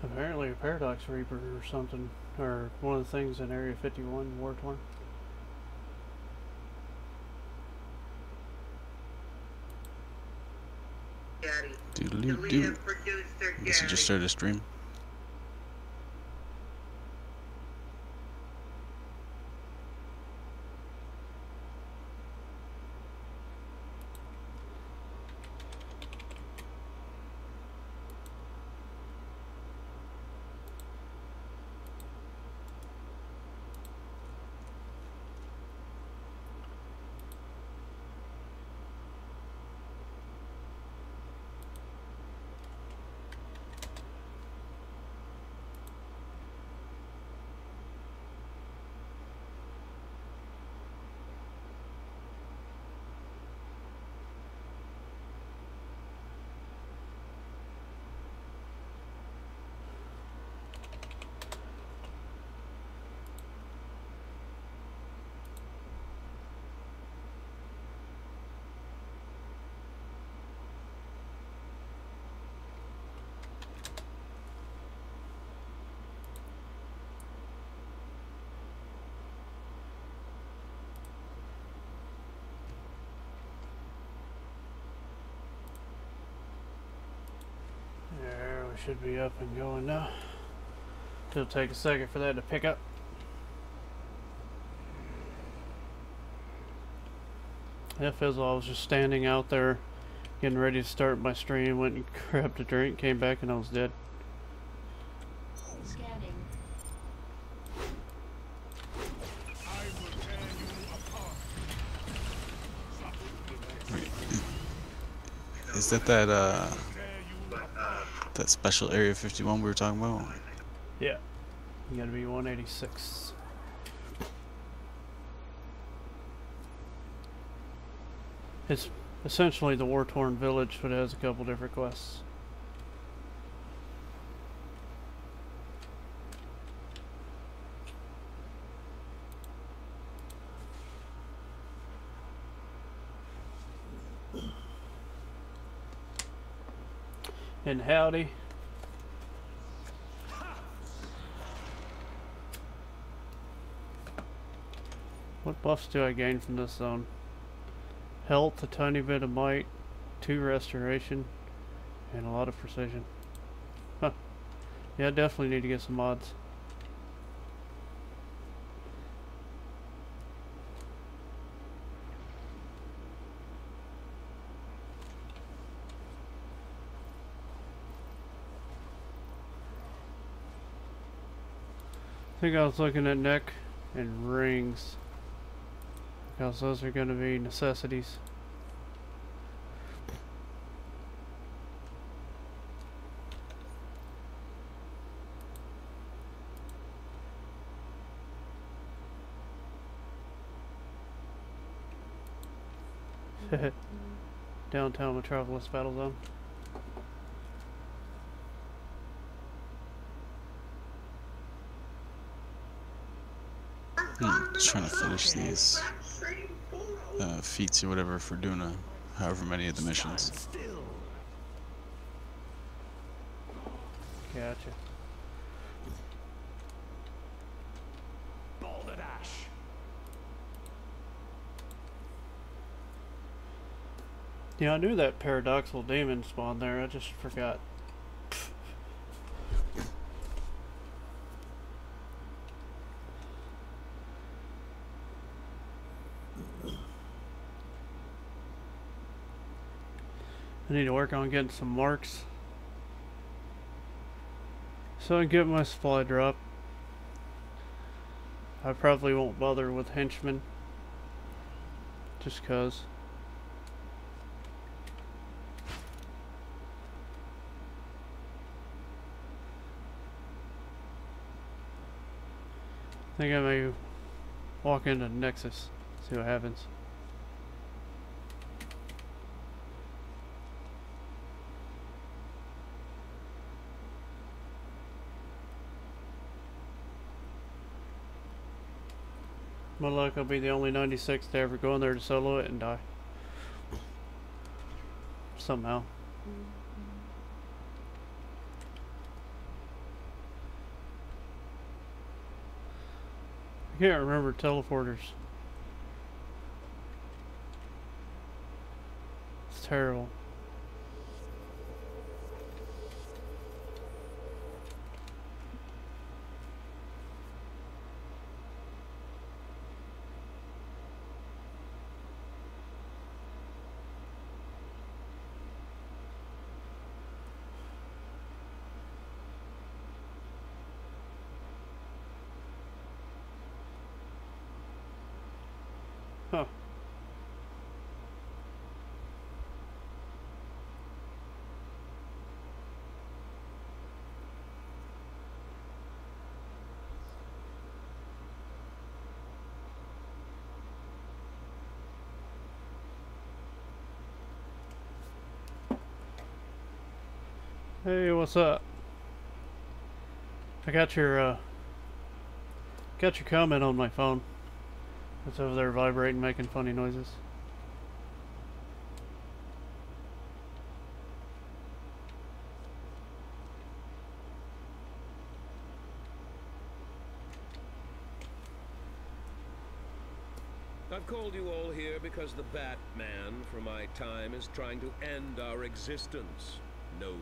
Apparently a Paradox Reaper or something, or one of the things in Area 51, War Torn. Doodly-doo. Guess you just started a stream. There, we should be up and going now. It'll take a second for that to pick up. Yeah, Fizzle, I was just standing out there getting ready to start my stream, went and grabbed a drink, came back and I was dead. Scanning. Is that that special Area 51 we were talking about? Yeah. You gotta be 186. It's essentially the war-torn village, but it has a couple different quests. And howdy. What buffs do I gain from this zone? Health, a tiny bit of might, 2 restoration, and a lot of precision. Huh. Yeah, I definitely need to get some mods. I think I was looking at neck and rings, because those are going to be necessities. Downtown Metropolis Battle Zone. Just trying to finish these feats or whatever for doing however many of the missions. Gotcha. Yeah, I knew that paradoxical demon spawned there, I just forgot. I need to work on getting some marks so I can get my supply drop. I probably won't bother with henchmen, just cause. I think I may walk into Nexus, see what happens. My luck, I'll be the only 96 to ever go in there to solo it and die. Somehow. I can't remember teleporters. It's terrible. Huh. Hey, what's up? I got your comment on my phone. It's over there vibrating, making funny noises. I've called you all here because the Batman from my time is trying to end our existence. Noble,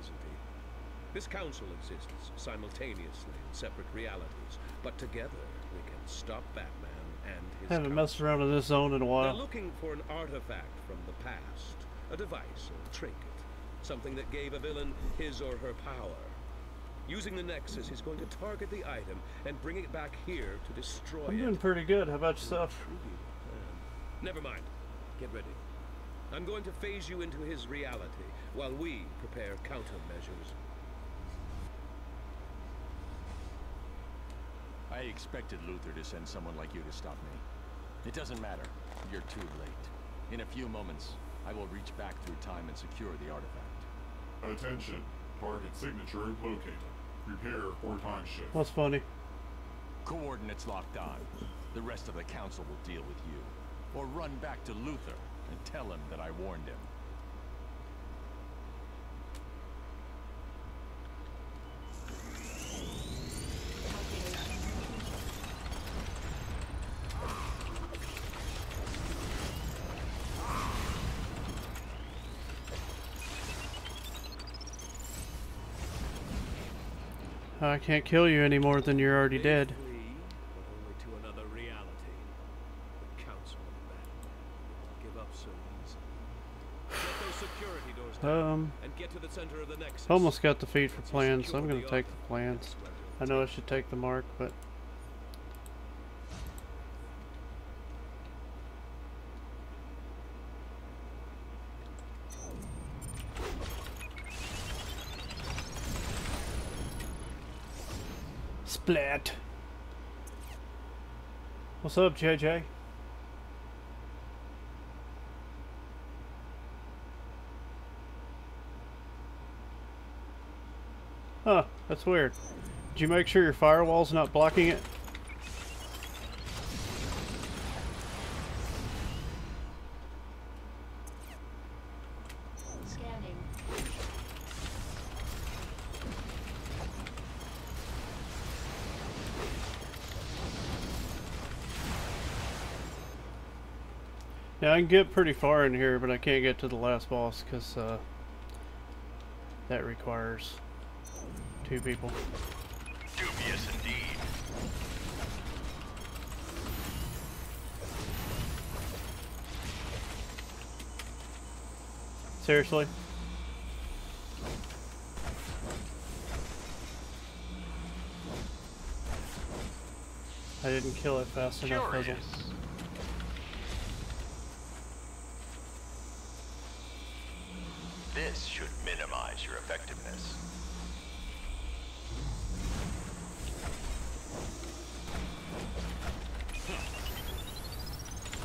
isn't he? This council exists simultaneously in separate realities, but together we can stop Batman and his Haven't messed around in this zone in a They're while. looking for an artifact from the past, a device or a trinket, something that gave a villain his or her power. Using the Nexus, he's going to target the item and bring it back here to destroy I'm it. doing pretty good. How about yourself? Never mind. Get ready. I'm going to phase you into his reality while we prepare countermeasures. I expected Luther to send someone like you to stop me. It doesn't matter. You're too late. In a few moments, I will reach back through time and secure the artifact. Attention. Target signature located. Prepare for time shift. What's funny? Coordinates locked on. The rest of the council will deal with you. Or run back to Luther and tell him that I warned him. I can't kill you any more than you're already dead. But only to another reality. The council of Batman won't give up so easily. Get those security doors down and get to the center of the Nexus. Almost got the feed for plans, so I'm gonna take the plans. I know I should take the mark, but splat. What's up, JJ? Huh, that's weird. Did you make sure your firewall's not blocking it? Scanning. Yeah, I can get pretty far in here, but I can't get to the last boss because that requires 2 people. Dubious indeed. Seriously? I didn't kill it fast enough, was it? This should minimize your effectiveness.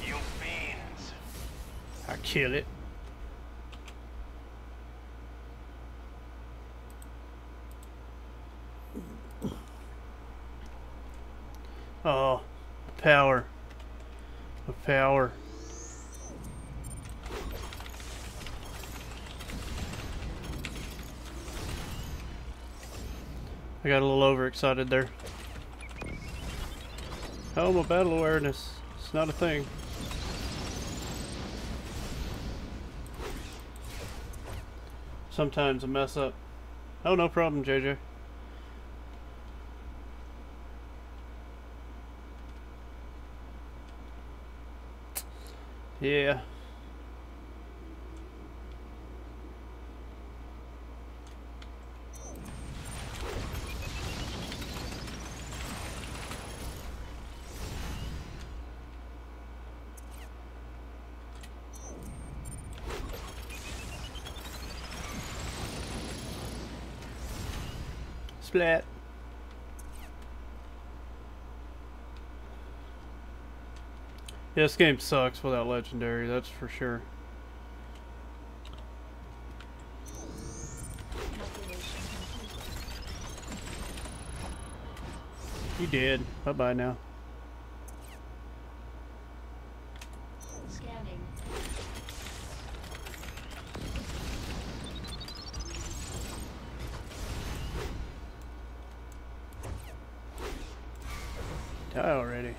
You fiends! I kill it. Oh, the power. The power. I got a little overexcited there. Helm of battle awareness. It's not a thing. Sometimes I mess up. Oh, no problem, JJ. Yeah. Splat. Yeah, this game sucks without legendary, that's for sure. You did. Bye-bye now. Scanning. Die already.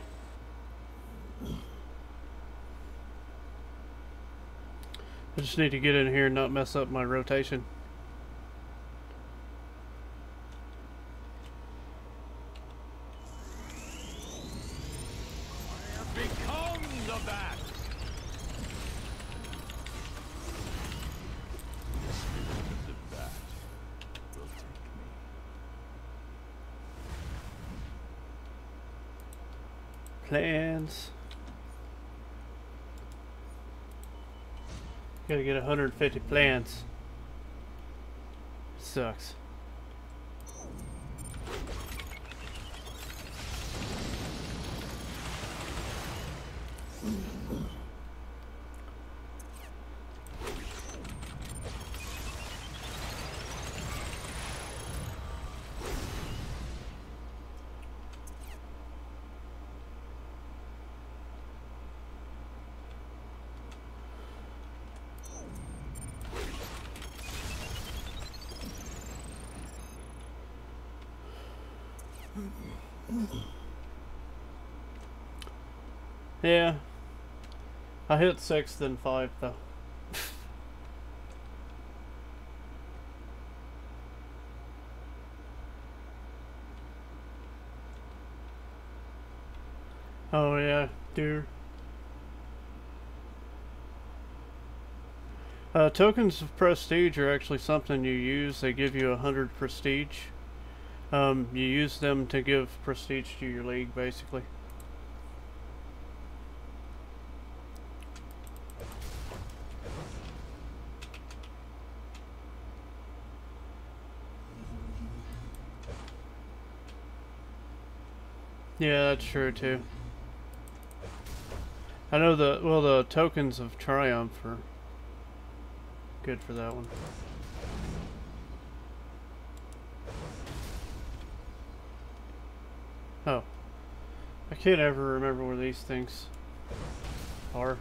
I just need to get in here and not mess up my rotation. Become the bat. The spirit of the bat will take me. Plans. Gotta get 150 plans. Sucks. Yeah. I hit 6 then 5 though. Oh yeah, dear. Tokens of prestige are actually something you use. They give you 100 prestige. You use them to give prestige to your league, basically. Yeah, that's true too. I know the tokens of triumph are good for that one. Oh. I can't ever remember where these things are.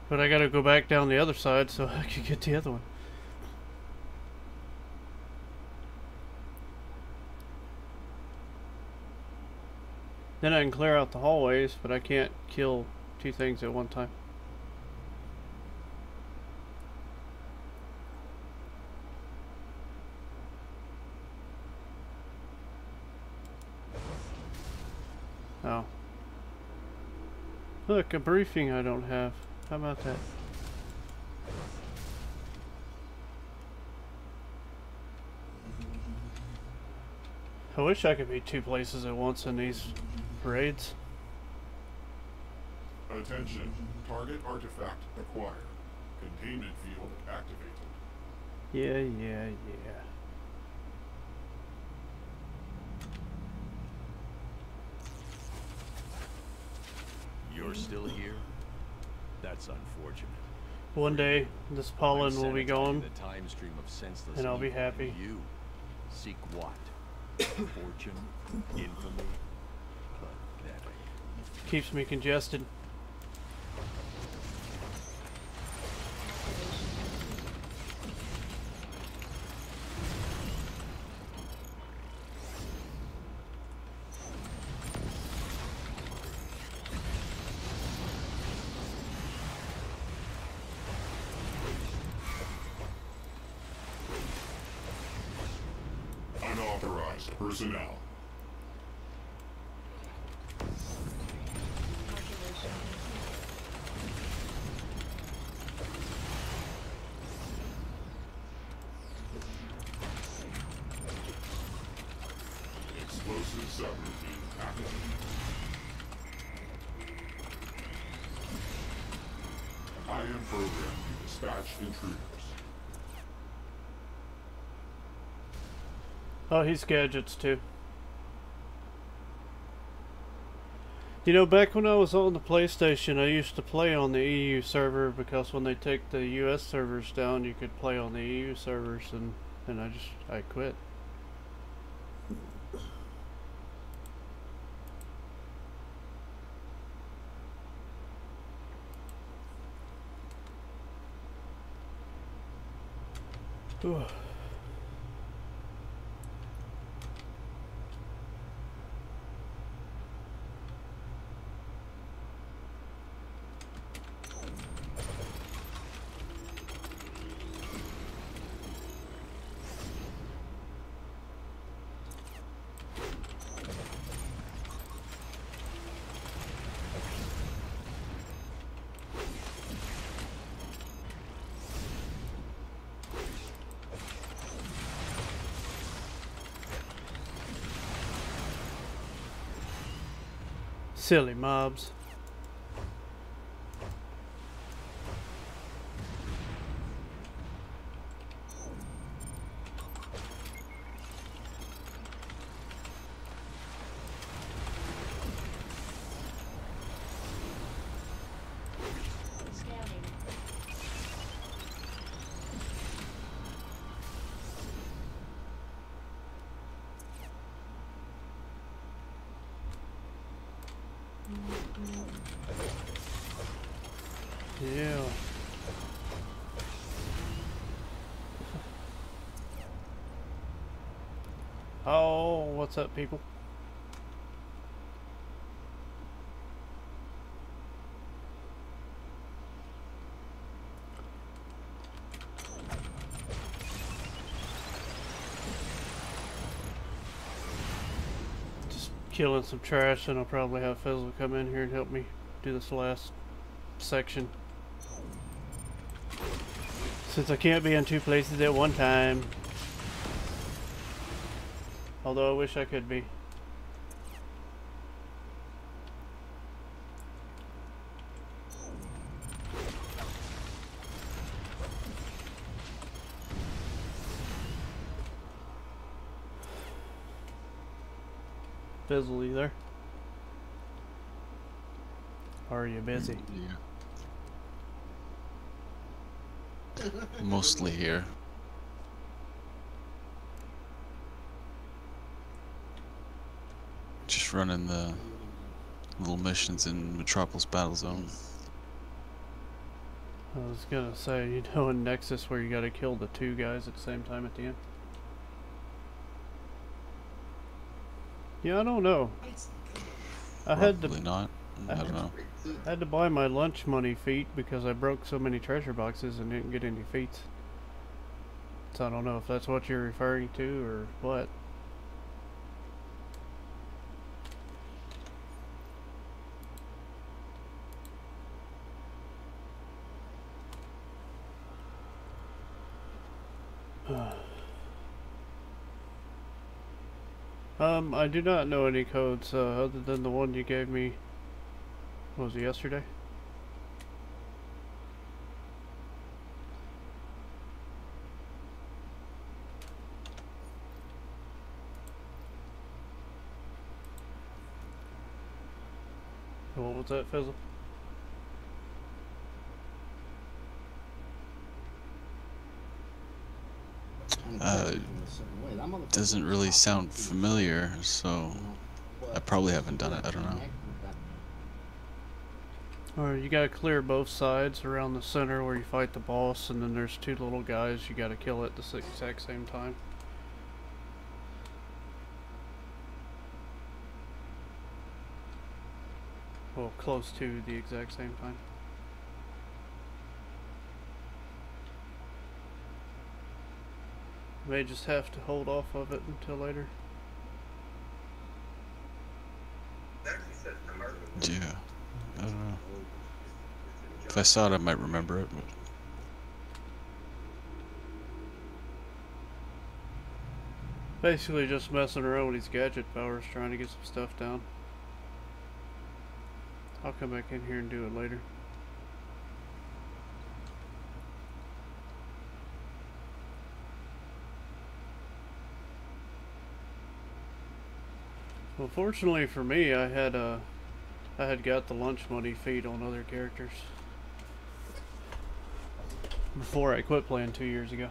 But I gotta go back down the other side so I can get the other one. Then I can clear out the hallways, but I can't kill 2 things at one time. Oh. Look, a briefing I don't have. How about that? I wish I could be 2 places at once in these raids. Attention. Target artifact acquired. Containment field activated. Yeah. You're still here? That's unfortunate. One day, this pollen will be gone, The time stream of senseless and I'll be evil, happy. and you seek what? Fortune? Infamy? Pathetic. Keeps me congested. Unauthorized personnel. Explosive subroutine activated. I am programmed to dispatch intruders. Oh, he's gadgets too. You know, back when I was on the PlayStation, I used to play on the EU server because when they take the US servers down, you could play on the EU servers, and I quit. Ooh. Silly mobs. Yeah. Oh, what's up, people? Just killing some trash, and I'll probably have Fizzle come in here and help me do this last section. Since I can't be in two places at one time. Although I wish I could be. Fizzle, you there? Or are you busy? Yeah. Mostly here. Just running the little missions in Metropolis Battle Zone. I was gonna say, you know, in Nexus where you gotta kill the two guys at the same time at the end? Yeah, I don't know. Probably not. I don't know. I had to buy my lunch money feat because I broke so many treasure boxes and didn't get any feats. So I don't know if that's what you're referring to or what. I do not know any codes other than the one you gave me. What was it, yesterday? What was that, Fizzle? Doesn't really sound familiar, so I probably haven't done it. I don't know. Alright, you gotta clear both sides around the center where you fight the boss, and then there's two little guys you gotta kill at the exact same time. Well, close to the exact same time. May just have to hold off of it until later. Yeah, I don't know. If I saw it, I might remember it, but... Basically just messing around with these gadget powers, trying to get some stuff down. I'll come back in here and do it later. Well, fortunately for me, I had got the lunch money feed on other characters before I quit playing 2 years ago.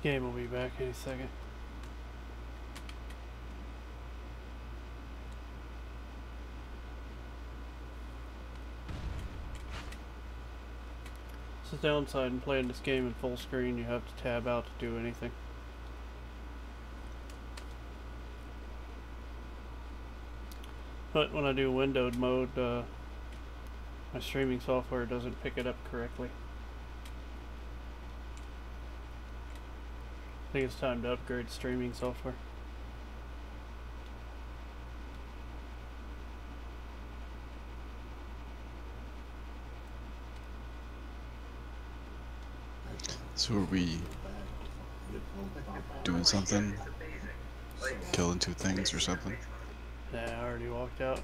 Game will be back any second. It's the downside in playing this game in full screen. You have to tab out to do anything. But when I do windowed mode, my streaming software doesn't pick it up correctly. I think it's time to upgrade streaming software. So are we doing something? Killing two things or something? Nah, I already walked out.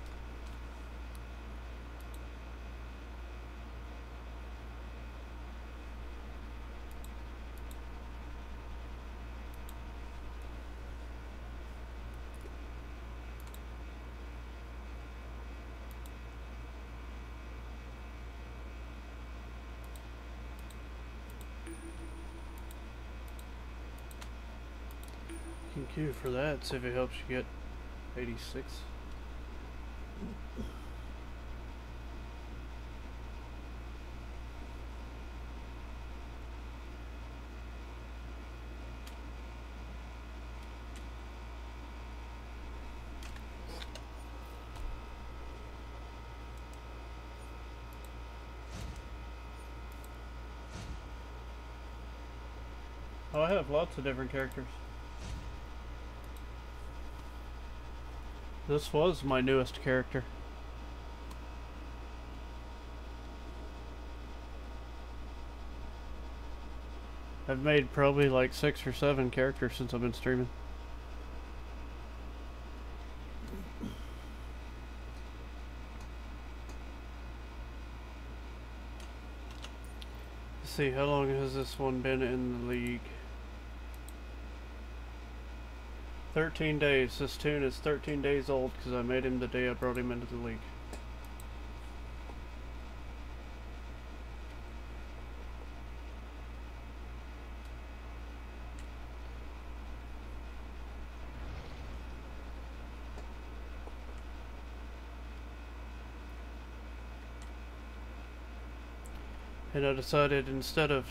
You can queue for that, see if it helps you get 86. Oh, I have lots of different characters. This was my newest character. I've made probably like 6 or 7 characters since I've been streaming. Let's see, how long has this one been in the league? 13 days. This Toon is 13 days old because I made him the day I brought him into the league. And I decided instead of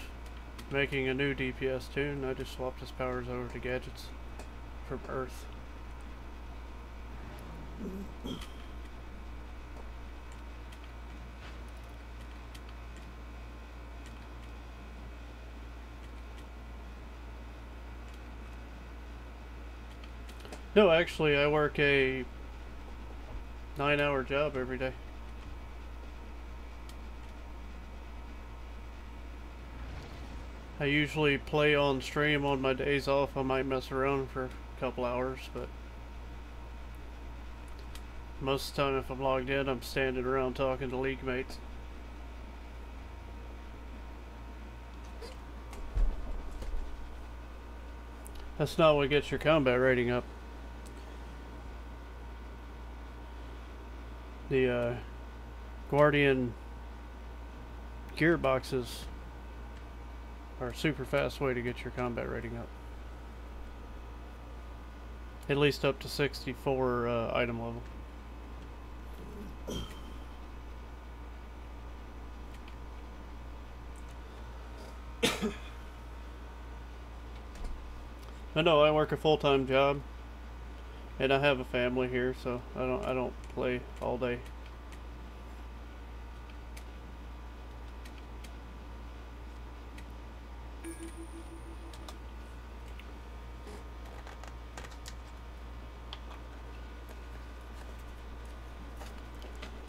making a new DPS Toon, I just swapped his powers over to gadgets from Earth. No, actually, I work a 9-hour job every day. I usually play on stream on my days off. I might mess around for couple hours, but most of the time if I'm logged in, I'm standing around talking to league mates. That's not what gets your combat rating up. The Guardian gearboxes or a super fast way to get your combat rating up. At least up to 64 item level. I know I work a full-time job, and I have a family here, so I don't play all day.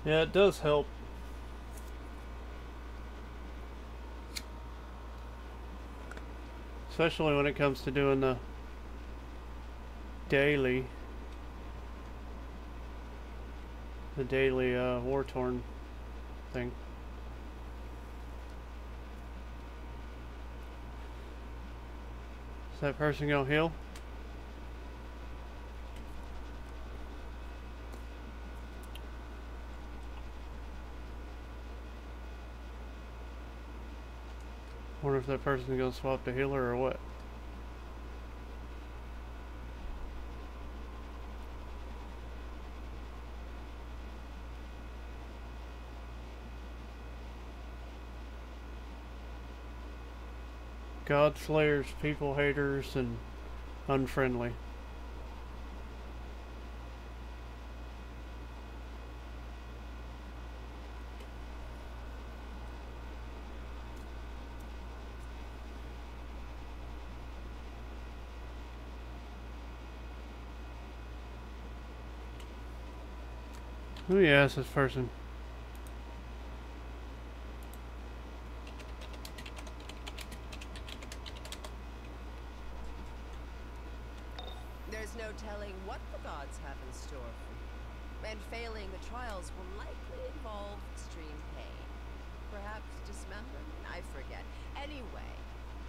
Yeah, it does help. Especially when it comes to doing the daily war-torn thing. Is that person gonna heal? Wonder if that person's gonna swap to healer or what. God slayers, people haters, and unfriendly. Who you ask this person? There's no telling what the gods have in store for you, and failing the trials will likely involve extreme pain. Perhaps dismemberment? I forget. Anyway,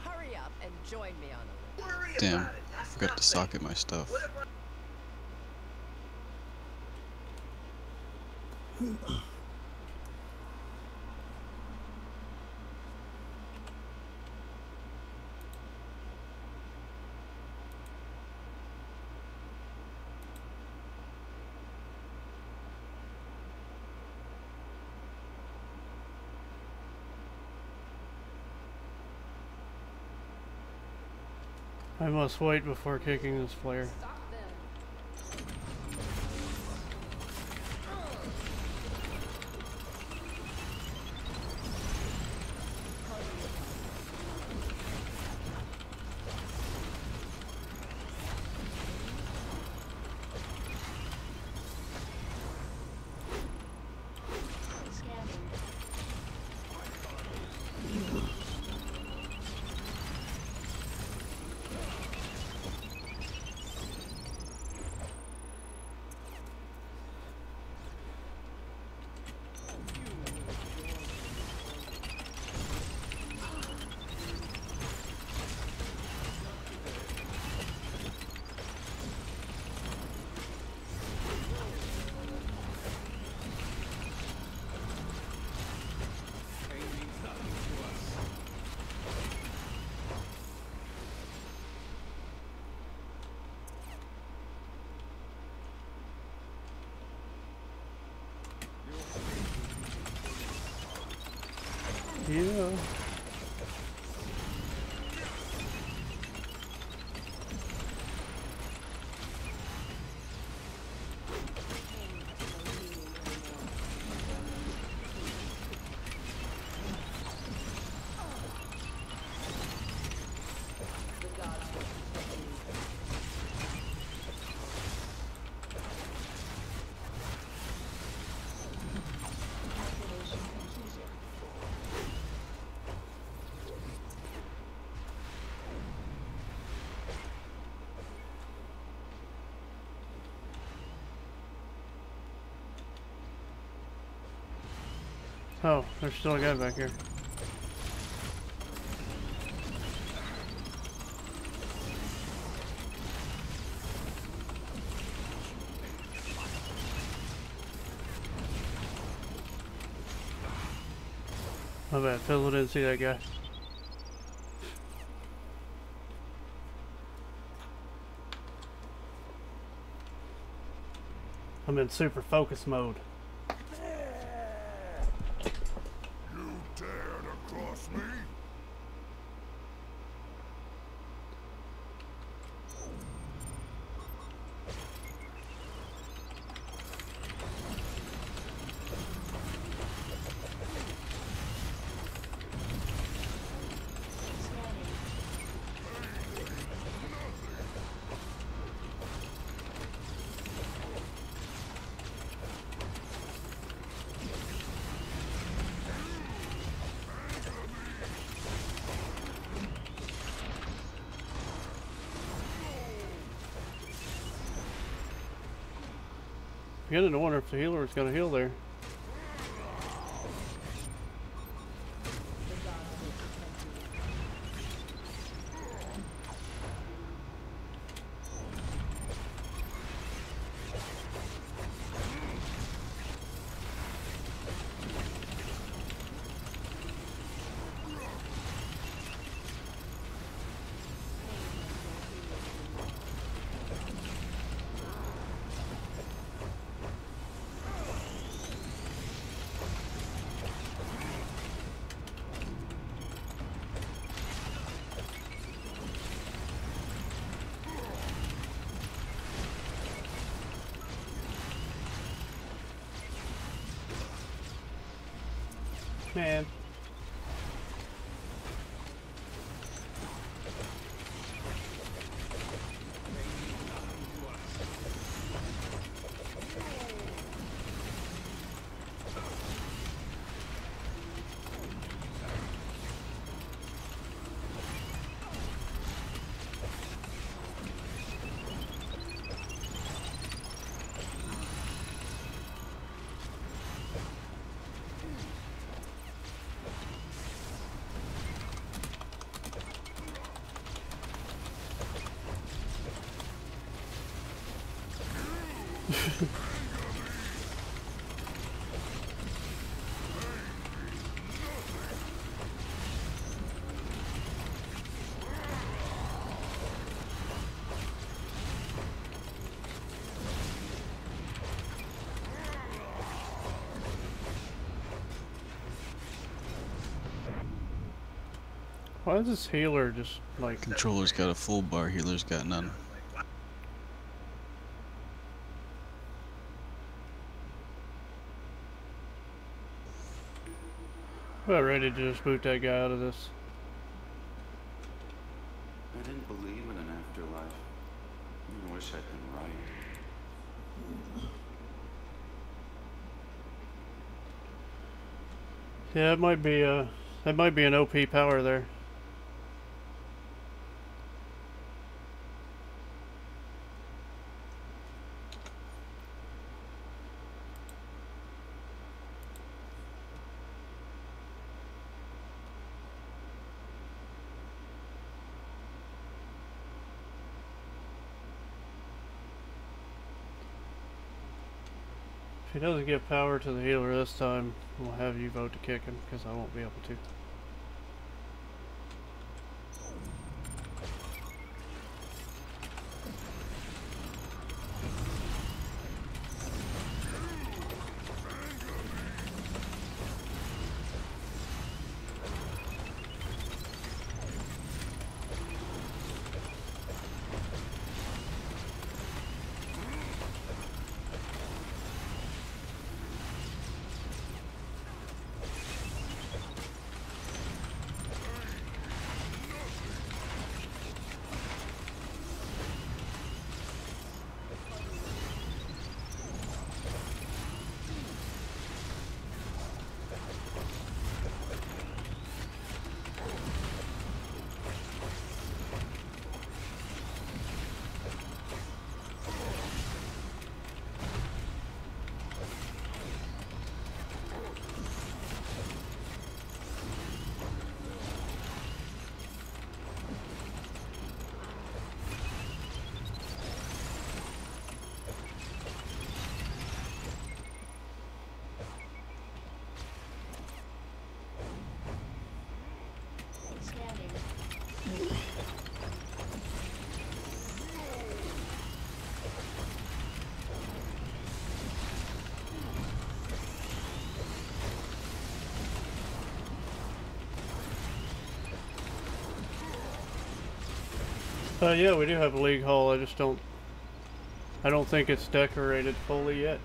hurry up and join me on a little. Damn, I forgot to socket my stuff. I must wait before kicking this player. Yeah. Oh, there's still a guy back here. My bad, Fizzle didn't see that guy. I'm in super focus mode. You dare to cross me? Beginning to wonder if the healer is going to heal there. Man. Why is this healer just like... Controller's got a full bar, healer's got none. I'm about ready to just boot that guy out of this. I didn't believe in an afterlife. I wish I'd been right. Yeah, it might be that might be an OP power there. If he doesn't give power to the healer this time, we'll have you vote to kick him, because I won't be able to. Yeah, we do have a league hall. I just don't... I don't think it's decorated fully yet.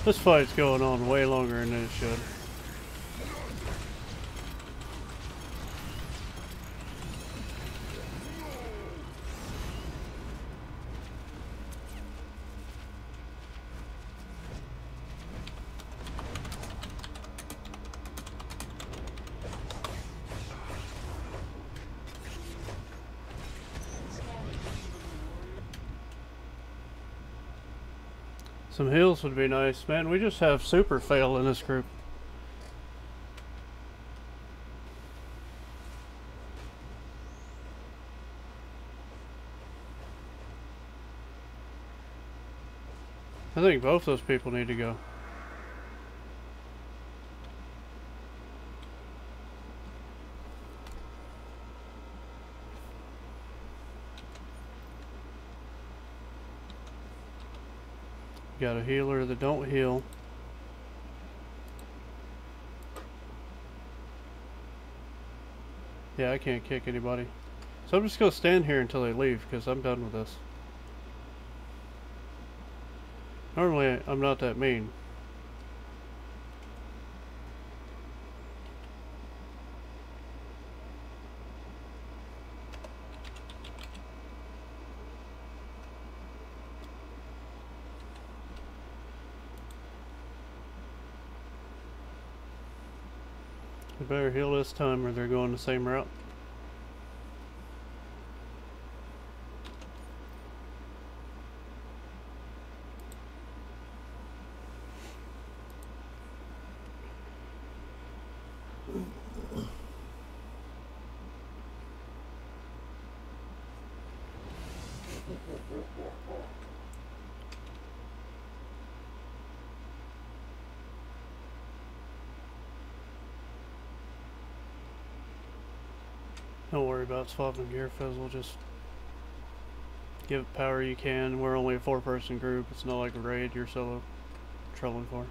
This fight's going on way longer than it should. Some heals would be nice. Man, we just have super fail in this group. I think both those people need to go. Got a healer that don't heal. Yeah, I can't kick anybody. So I'm just gonna stand here until they leave because I'm done with this. Normally I'm not that mean. We better heal this time or they're going the same route. Don't worry about swapping gear, Fizz. We'll just give it power you can. We're only a 4-person group. It's not like a raid you're solo trolling for.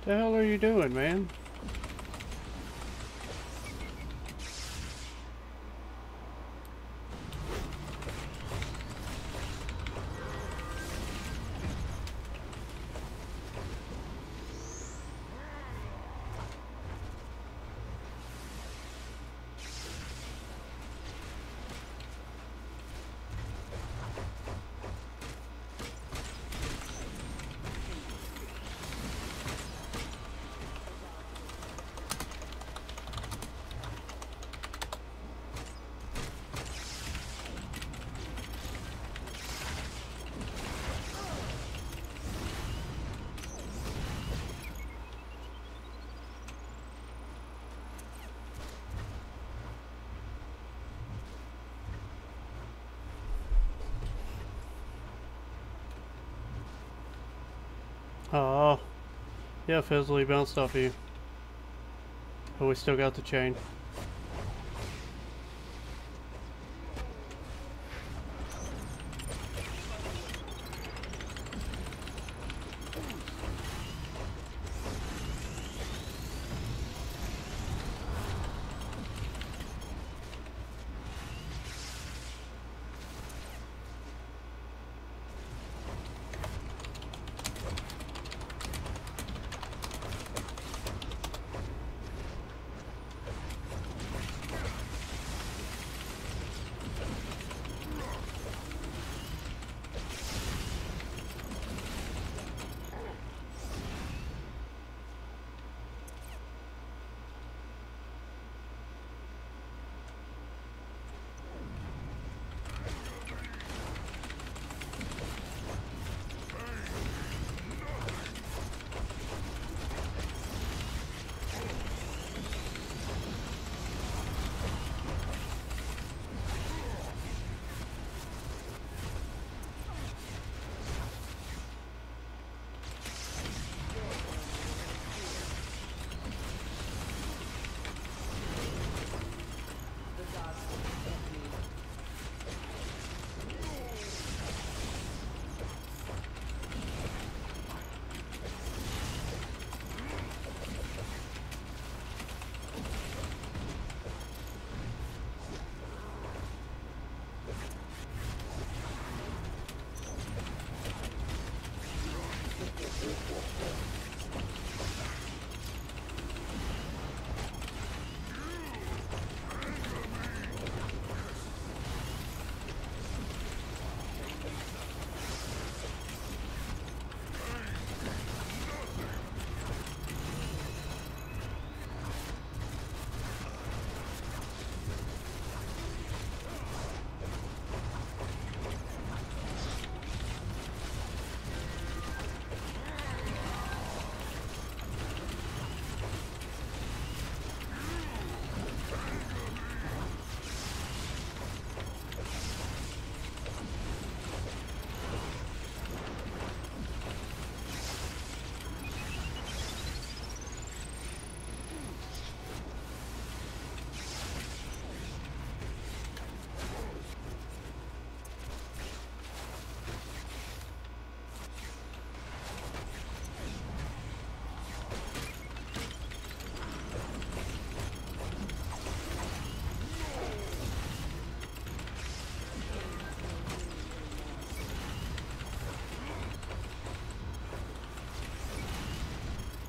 The hell are you doing, man? Oh, yeah, Fizzly bounced off you. But we still got the chain.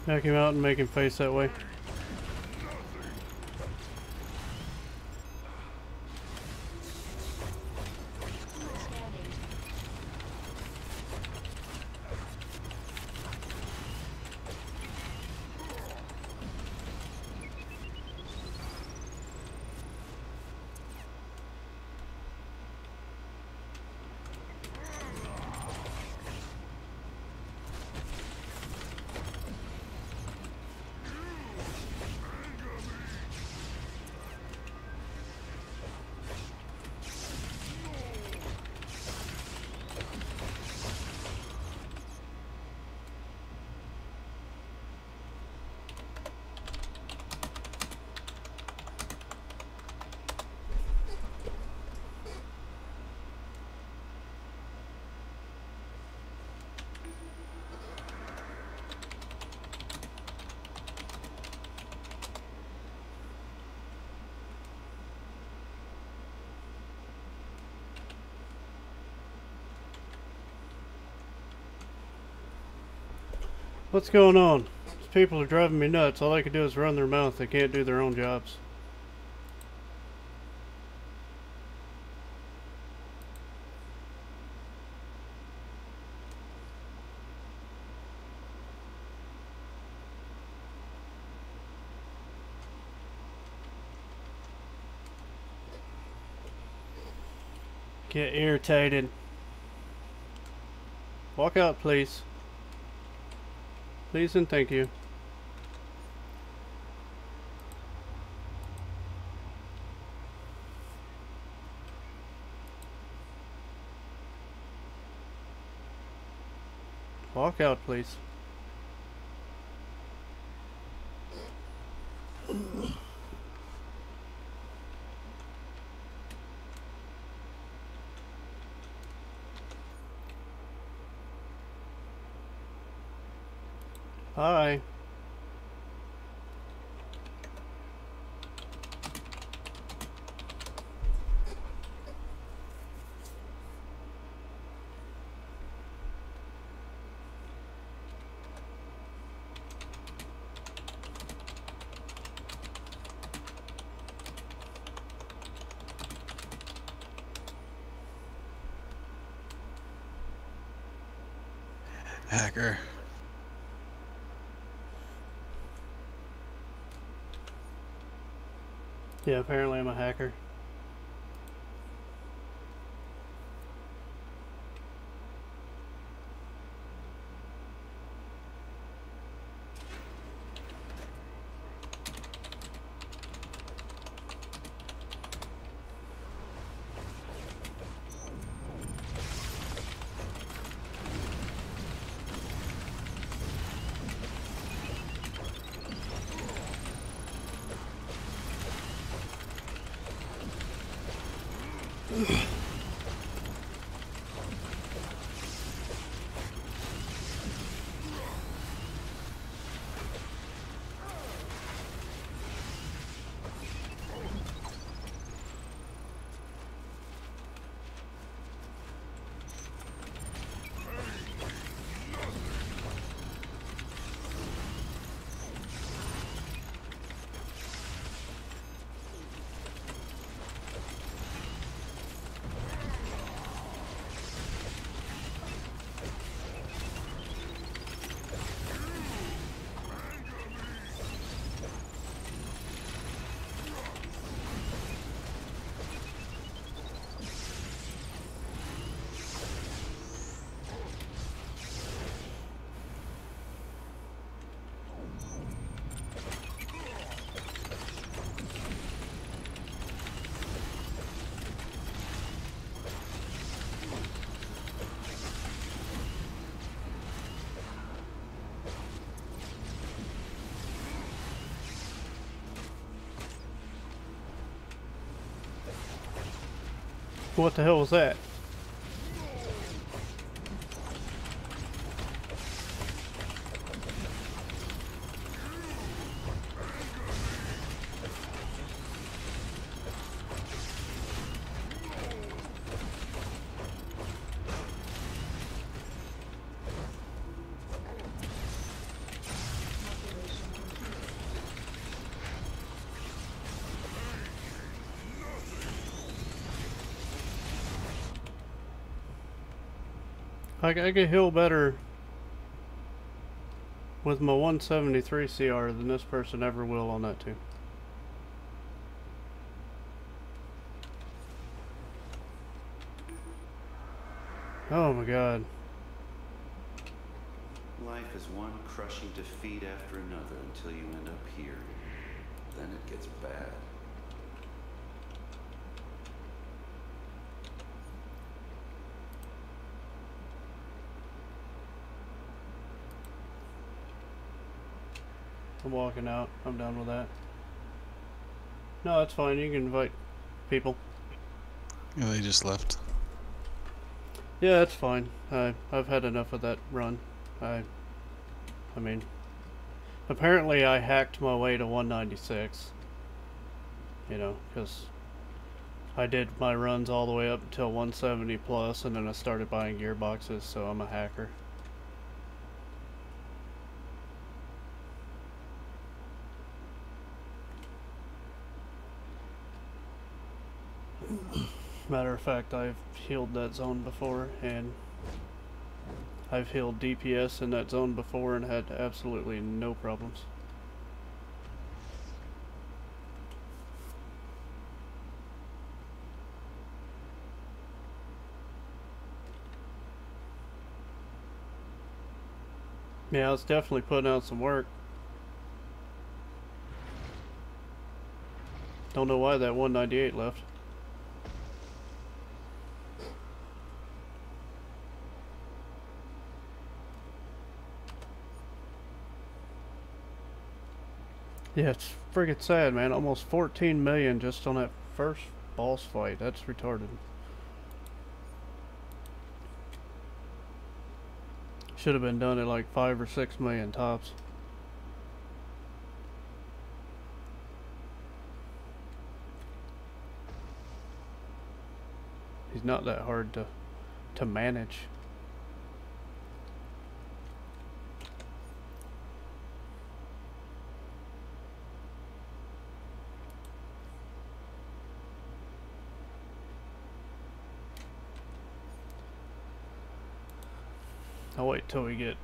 Knock him out and make him face that way. What's going on? These people are driving me nuts. All they can do is run their mouth. They can't do their own jobs. Get irritated. Walk out, please. Please and thank you. Walk out, please. Hi. Hacker. Yeah, apparently I'm a hacker. What the hell was that? I can heal better with my 173 CR than this person ever will on that too. Oh my god. Life is one crushing defeat after another until you end up here. Then it gets bad. I'm walking out. I'm done with that. No, that's fine. You can invite people. Yeah, they just left. Yeah, that's fine. I've had enough of that run. I mean, apparently I hacked my way to 196. You know, because I did my runs all the way up until 170 plus, and then I started buying gearboxes, so I'm a hacker. Matter of fact, I've healed that zone before, and I've healed DPS in that zone before and had absolutely no problems. Yeah, I was definitely putting out some work. Don't know why that 198 left. Yeah, it's friggin' sad, man. Almost 14 million just on that first boss fight. That's retarded. Should have been done at like 5 or 6 million tops. He's not that hard to manage. I'll wait till we get...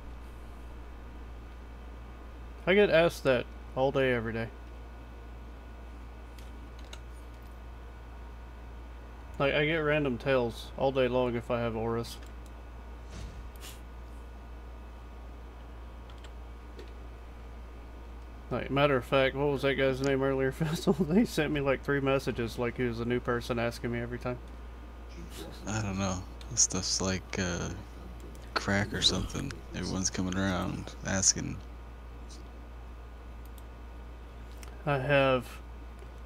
I get asked that all day, every day. Like, I get random tales all day long if I have auras. Like, matter of fact, what was that guy's name earlier, Fizzle? He sent me like 3 messages like he was a new person asking me every time. I don't know. This stuff's like crack or something. Everyone's coming around asking. I have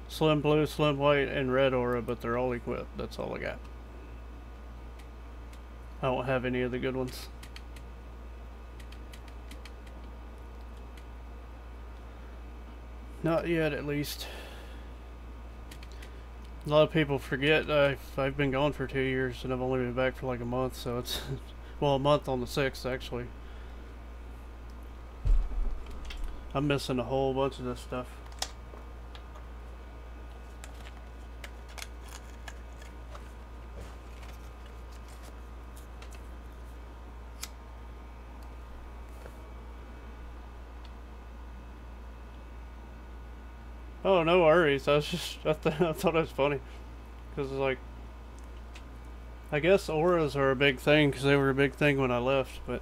Slim Blue, Slim White, and Red Aura, but they're all equipped. That's all I got. I don't have any of the good ones. Not yet, at least. A lot of people forget I've been gone for 2 years and I've only been back for like a month, so it's well, a month on the 6th actually. I'm missing a whole bunch of this stuff. Oh, no worries. I thought it was funny. Because it's like, I guess auras are a big thing because they were a big thing when I left, but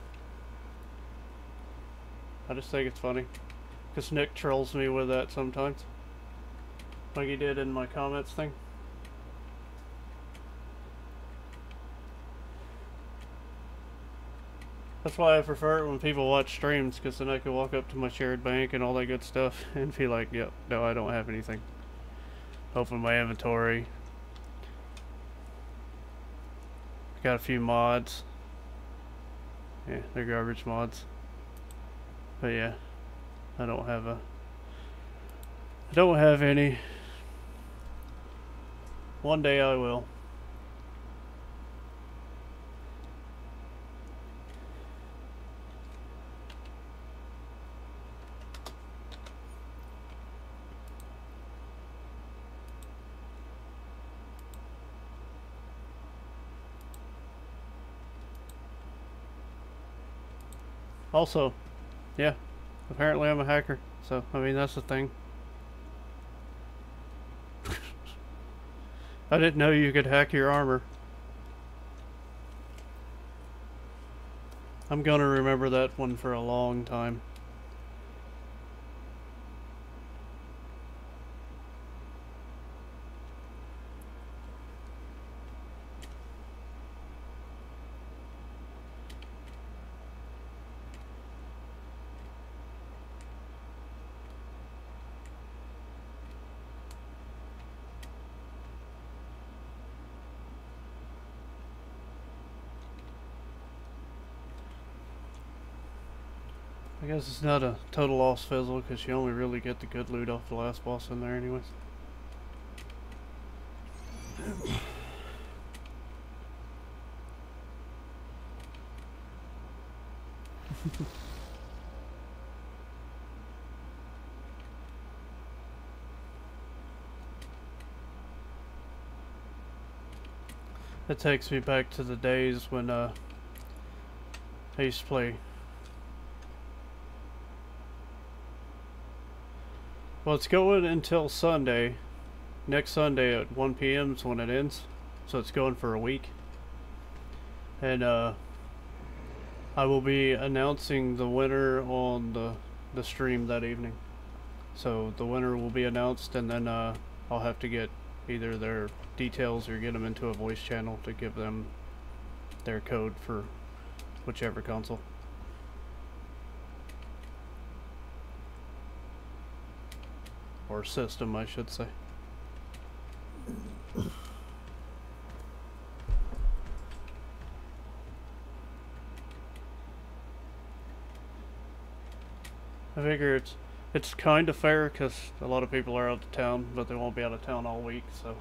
I just think it's funny. Because Nick trolls me with that sometimes. Like he did in my comments thing. That's why I prefer it when people watch streams, because then I can walk up to my shared bank and all that good stuff and be like, yep, no, I don't have anything. Open my inventory. Got a few mods. Yeah, they're garbage mods. But yeah, I don't have any. One day I will. Also, yeah, apparently I'm a hacker, so, I mean, that's the thing. I didn't know you could hack your armor. I'm gonna remember that one for a long time. I guess it's not a total loss, Fizzle, because you only really get the good loot off the last boss in there anyways. It takes me back to the days when I used to play. Well, it's going until Sunday. Next Sunday at 1 PM is when it ends. So it's going for a week. And I will be announcing the winner on the stream that evening. So the winner will be announced, and then I'll have to get either their details or get them into a voice channel to give them their code for whichever console. Or system, I should say. I figure it's kind of fair because a lot of people are out of town, but they won't be out of town all week, so.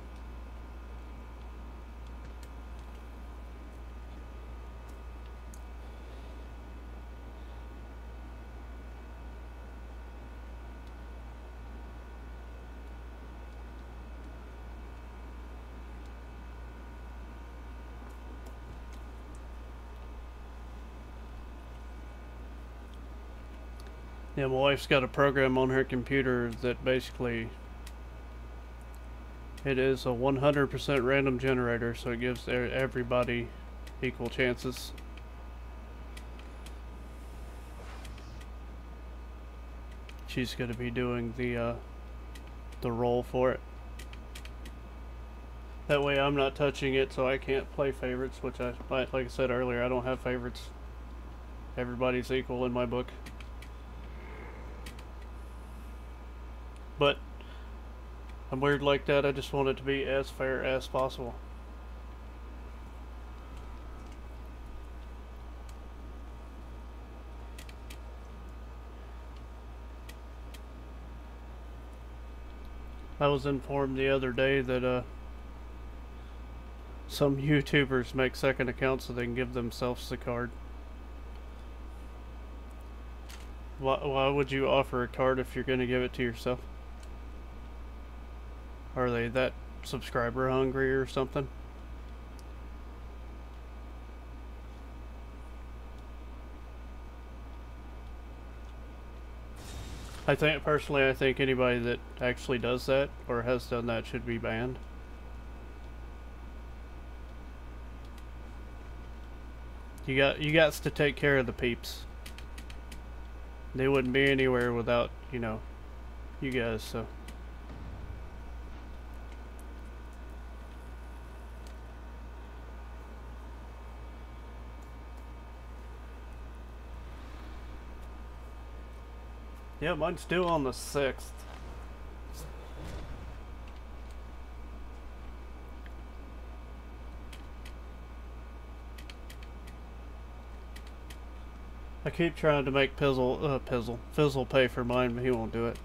Yeah, my wife's got a program on her computer that basically it is a 100% random generator, so it gives everybody equal chances. She's going to be doing the roll for it. That way I'm not touching it, so I can't play favorites, which like I said earlier, I don't have favorites. Everybody's equal in my book. But I'm weird like that. I just want it to be as fair as possible. I was informed the other day that some YouTubers make second accounts so they can give themselves the card. Why would you offer a card if you're going to give it to yourself? Are they that subscriber hungry or something? I think anybody that actually does that or has done that should be banned. You got to take care of the peeps. They wouldn't be anywhere without, you know, you guys, so. Yeah, mine's due on the 6th. I keep trying to make Fizzle pay for mine, but he won't do it.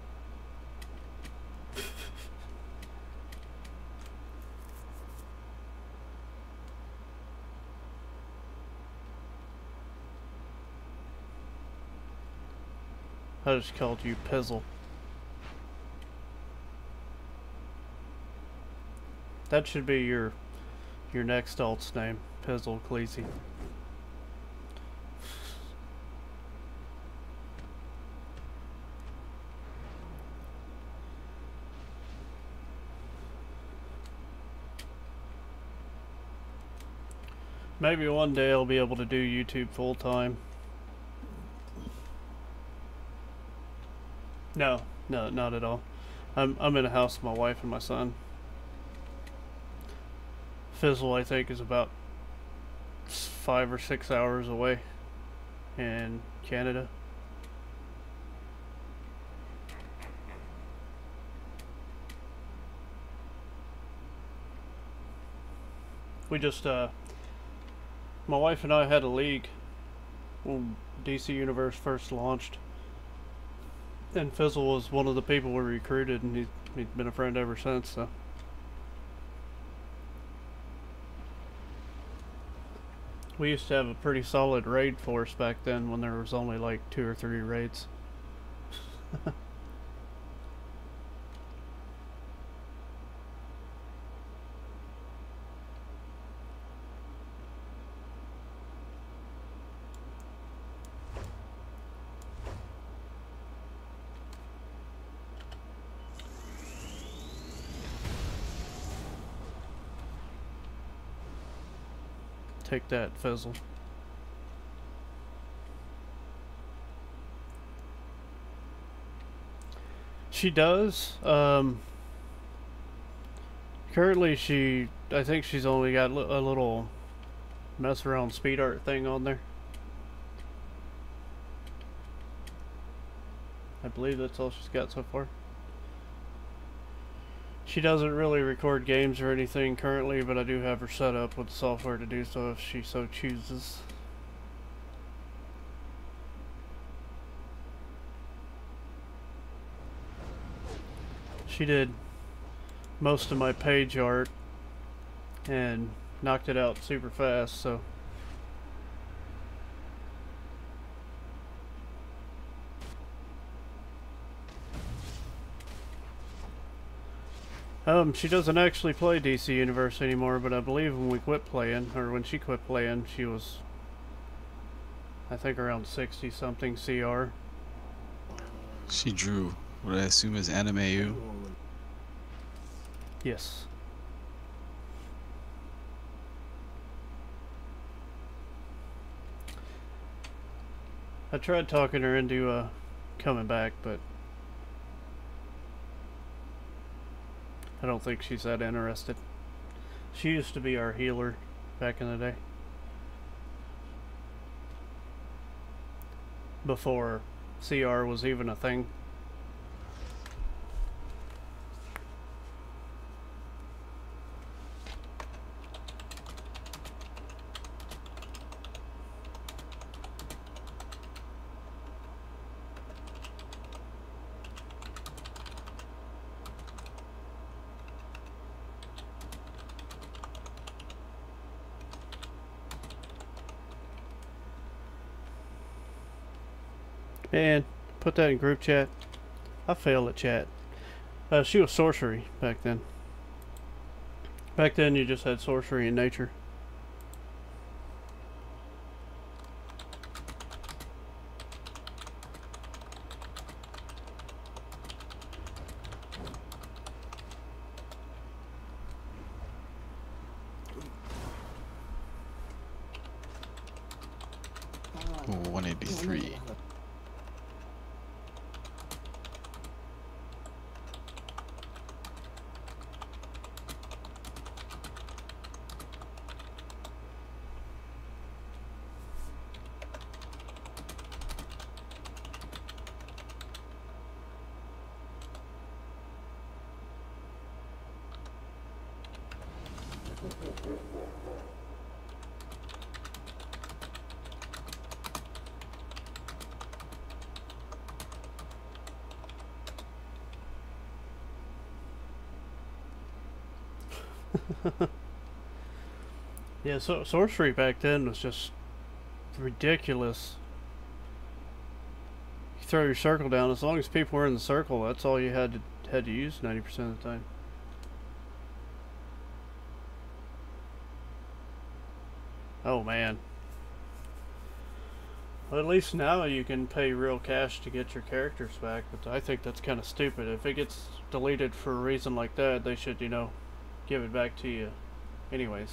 I just called you Pizzle. That should be your next alt's name, Pizzle Cleasy. Maybe one day I'll be able to do YouTube full time. No, not at all. I'm in a house with my wife and my son. Fizzle, I think, is about 5 or 6 hours away in Canada. We just, my wife and I had a league when DC Universe first launched. And Fizzle was one of the people we recruited, and he's been a friend ever since, so. We used to have a pretty solid raid force back then when there was only like 2 or 3 raids. Take that, Fizzle. She does. Currently, I think she's only got a little mess around speed art thing on there. I believe that's all she's got so far. She doesn't really record games or anything currently, but I do have her set up with software to do so if she so chooses. She did most of my page art and knocked it out super fast, so she doesn't actually play DC Universe anymore, but I believe when we quit playing, or when she quit playing, she was, I think, around 60 something CR. She drew what I assume is anime-u. Yes. I tried talking her into coming back, but I don't think she's that interested. She used to be our healer back in the day. Before CR was even a thing. And put that in group chat. I failed at chat. She was sorcery back then. Back then you just had sorcery in nature. Oh, 183. Yeah, so sorcery back then was just ridiculous. You throw your circle down, as long as people were in the circle, that's all you had to use 90% of the time. Oh man. Well, at least now you can pay real cash to get your characters back, but I think that's kind of stupid. If it gets deleted for a reason like that, they should, you know, give it back to you anyways.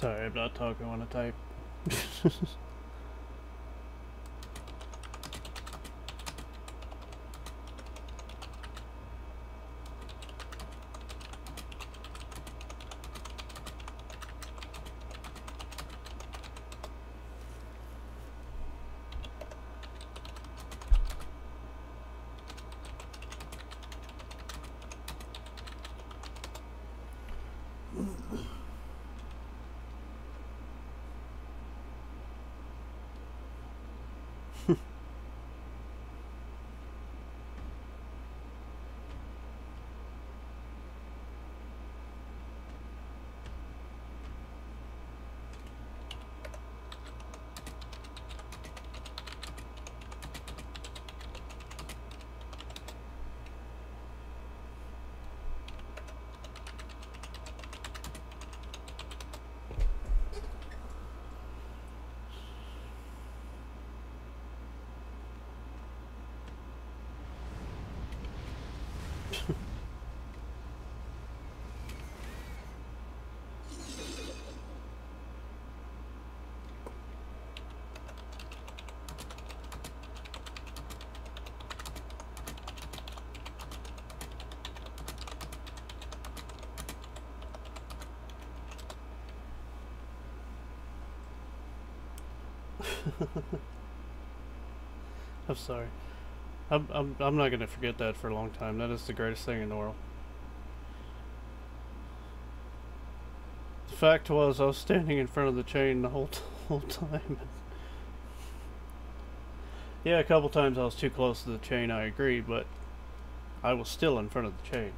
Sorry, I'm not talking when I type. I'm sorry. I'm not gonna forget that for a long time. That is the greatest thing in the world. The fact was, I was standing in front of the chain the whole time. Yeah, a couple times I was too close to the chain, I agree, but I was still in front of the chain.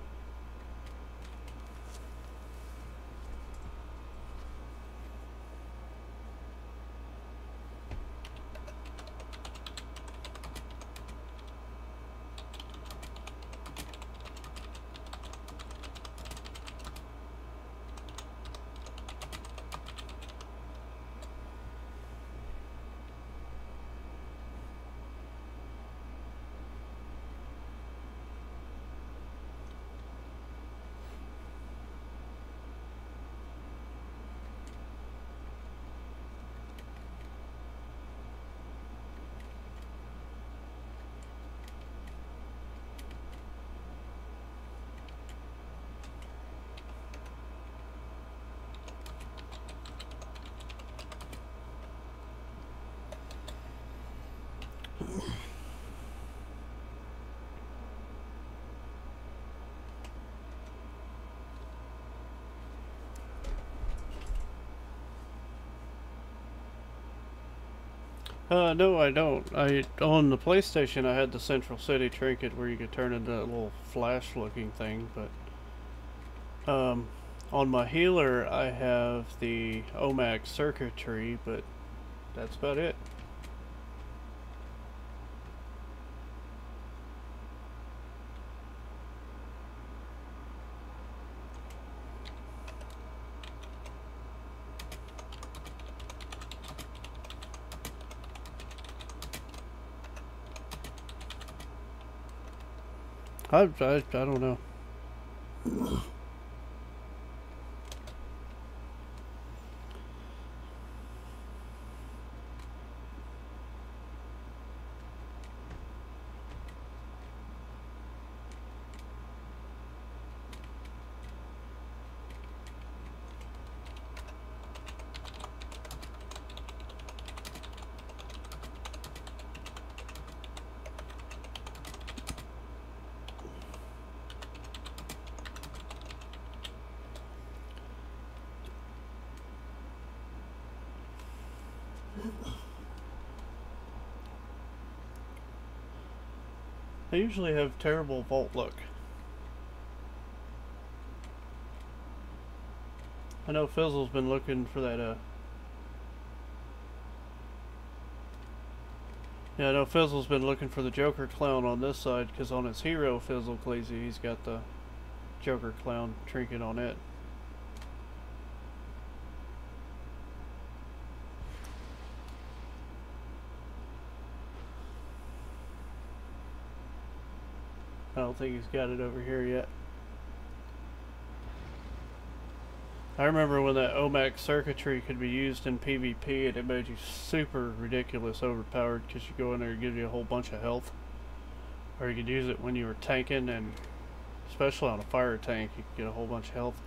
No, I don't. On the PlayStation, I had the Central City trinket where you could turn into that little flash-looking thing, but on my healer, I have the OMAC circuitry, but that's about it. I don't know. I usually have terrible vault luck. I know Fizzle's been looking for that, yeah, I know Fizzle's been looking for the Joker Clown on this side, because on his hero, Fizzle Cleasy, he's got the Joker Clown trinket on it. I don't think he's got it over here yet. I remember when that OMAC circuitry could be used in PvP and it made you super ridiculous overpowered because you go in there and give you a whole bunch of health. Or you could use it when you were tanking, and especially on a fire tank you could get a whole bunch of health.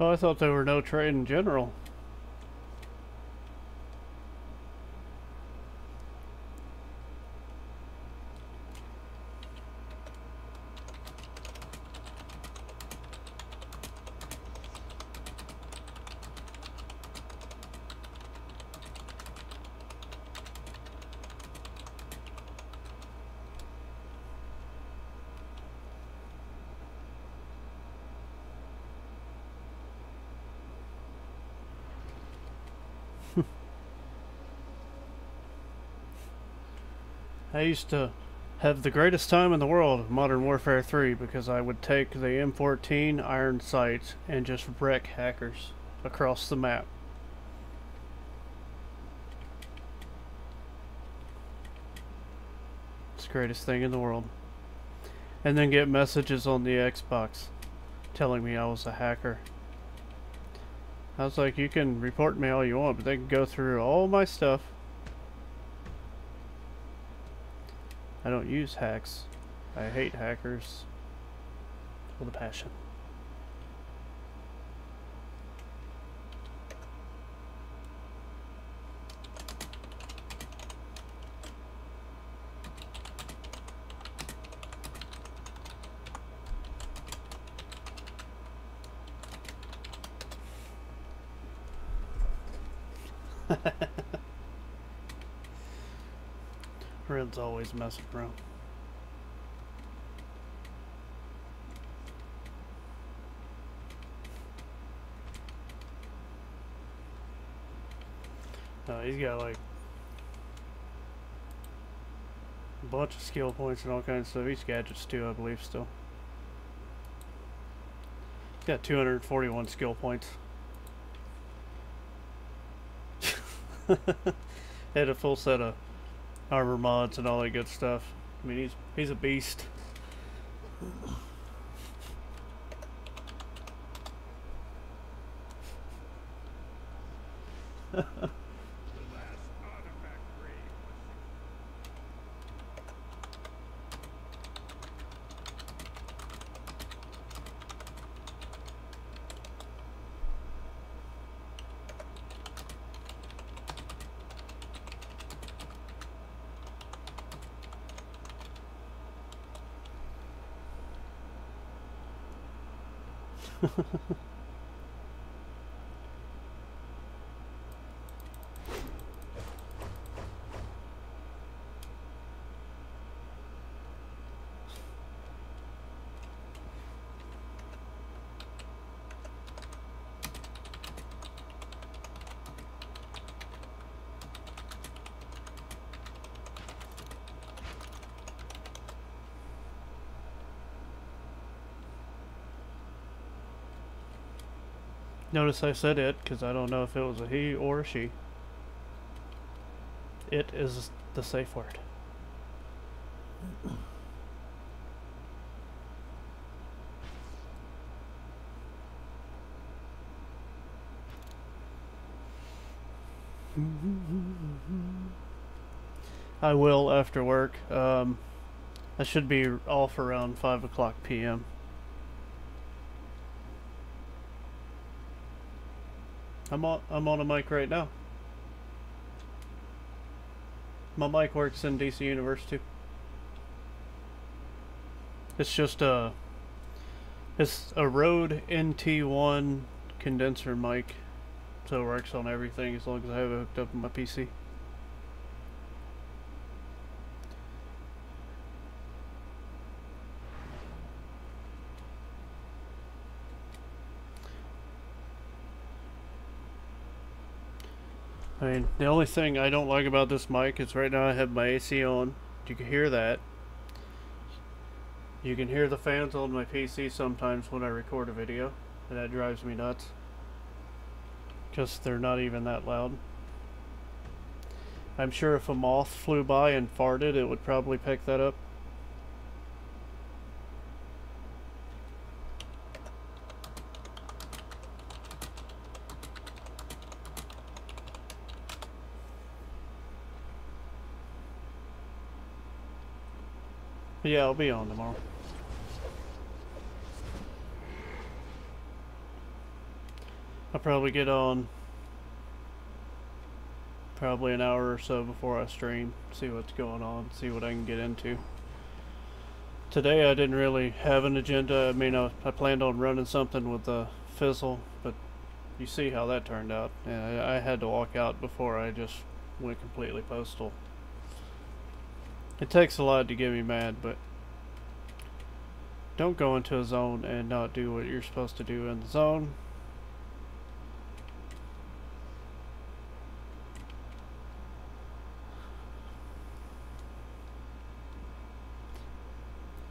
Oh, I thought there were no trade in general. I used to have the greatest time in the world of Modern Warfare 3 because I would take the M14 iron sights and just wreck hackers across the map. It's the greatest thing in the world. And then get messages on the Xbox telling me I was a hacker. I was like, you can report me all you want, but they can go through all my stuff. I don't use hacks. I hate hackers with a passion. Red's always messing around. He's got like a bunch of skill points and all kinds of stuff. He's gadgets too, I believe, still. He's got 241 skill points. Had a full set of armor mods and all that good stuff. I mean, he's a beast. Notice I said it because I don't know if it was a he or a she. It is the safe word. I will after work. I should be off around 5 o'clock p.m. I'm on a mic right now. My mic works in DC Universe too. It's just it's a Rode NT1 condenser mic, so it works on everything as long as I have it hooked up on my PC. I mean, the only thing I don't like about this mic is right now I have my AC on. You can hear that. You can hear the fans on my PC sometimes when I record a video, and that drives me nuts. Because they're not even that loud. I'm sure if a moth flew by and farted, it would probably pick that up. But yeah, I'll be on tomorrow. I'll probably get on probably an hour or so before I stream, see what's going on, see what I can get into. Today I didn't really have an agenda. I mean, I planned on running something with the Fizzle, but you see how that turned out. And I had to walk out before I just went completely postal. It takes a lot to get me mad, but don't go into a zone and not do what you're supposed to do in the zone.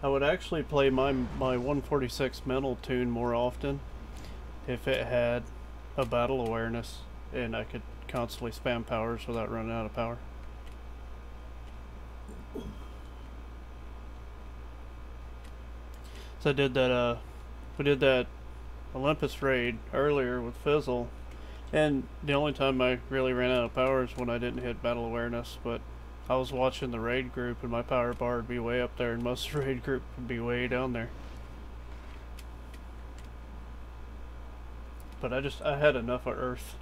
I would actually play my 146 mental toon more often if it had a battle awareness and I could constantly spam powers without running out of power. So I did that, we did that Olympus raid earlier with Fizzle, and the only time I really ran out of power is when I didn't hit battle awareness, but I was watching the raid group and my power bar would be way up there and most of the raid group would be way down there. But I had enough of Earth.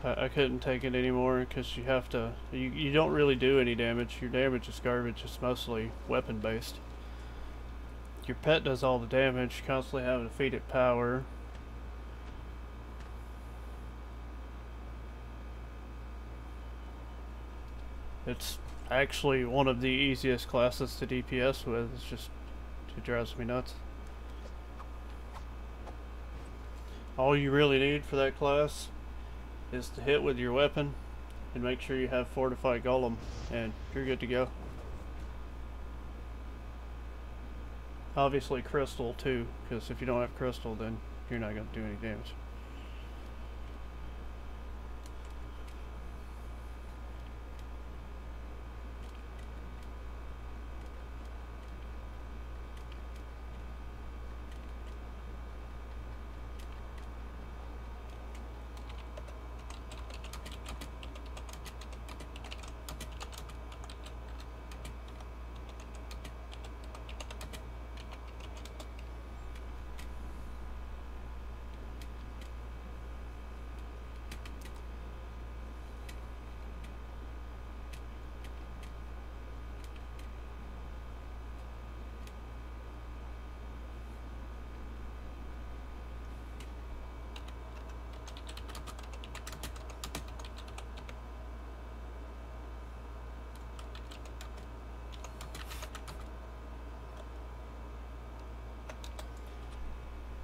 I couldn't take it anymore because you have to, you don't really do any damage. Your damage is garbage, it's mostly weapon based. Your pet does all the damage, constantly having to feed it power. It's actually one of the easiest classes to DPS with. It's just, it drives me nuts. All you really need for that class is to hit with your weapon and make sure you have Fortified Golem and you're good to go. Obviously Crystal too, because if you don't have Crystal then you're not going to do any damage.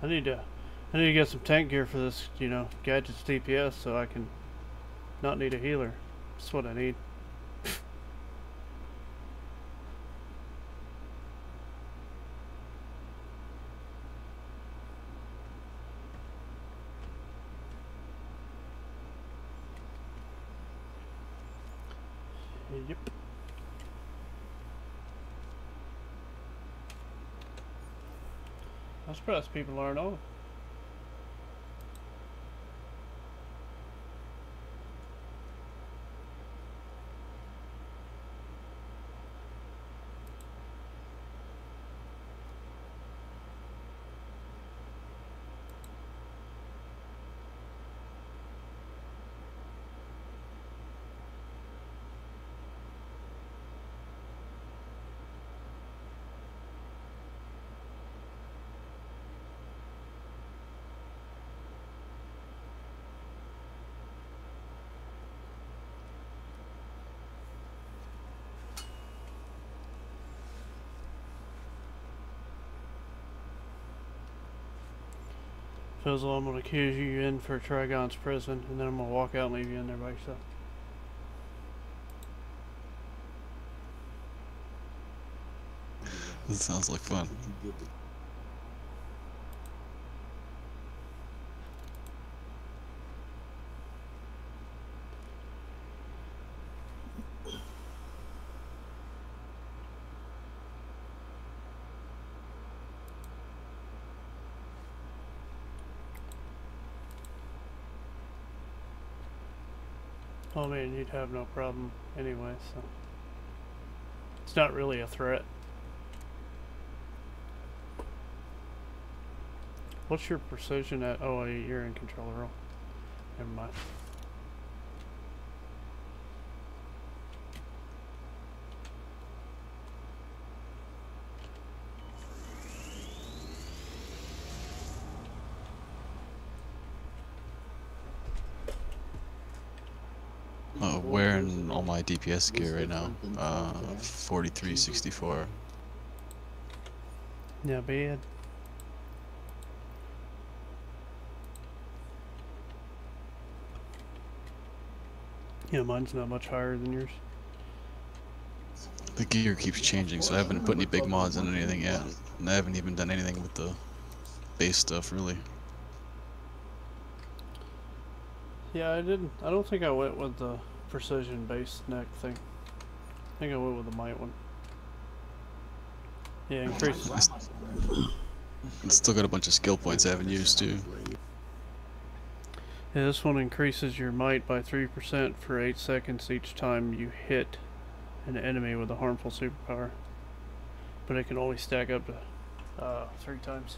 I need to get some tank gear for this, you know, gadgets DPS so I can not need a healer. That's what I need. Yep. I'm surprised people aren't on. Fizzle, I'm going to accuse you in for Trigon's prison, and then I'm going to walk out and leave you in there by yourself. That sounds like fun. I mean, you'd have no problem anyway, so it's not really a threat. What's your precision at? Oh, you're in controller role. Never mind. Wearing all my DPS gear right now. 4364. Yeah, bad. Yeah, mine's not much higher than yours. The gear keeps changing, so I haven't put any big mods in anything yet. And I haven't even done anything with the base stuff, really. Yeah, I don't think I went with the precision base neck thing. I think I went with the might one. Yeah, increase. It's still got a bunch of skill points I haven't used, too. Yeah, this one increases your might by 3% for 8 seconds each time you hit an enemy with a harmful superpower. But it can only stack up to 3 times.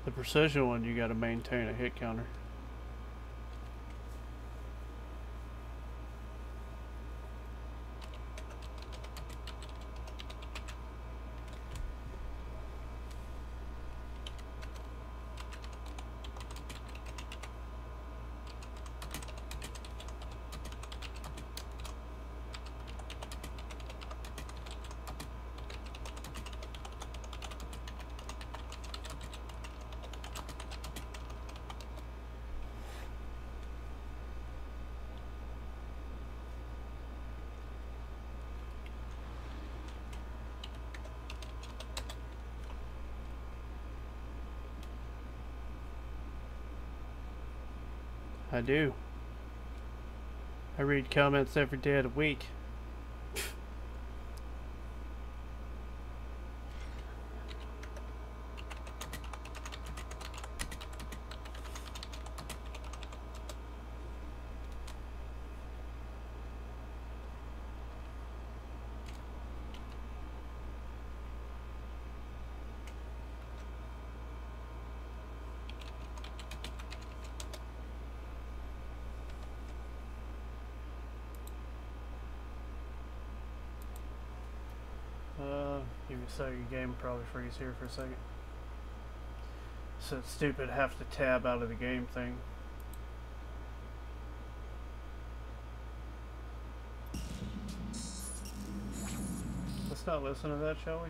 The precision one, you gotta maintain a hit counter. I do. I read comments every day of the week. You can start your game, probably freeze here for a second. So it's stupid have to tab out of the game thing. Let's not listen to that, shall we?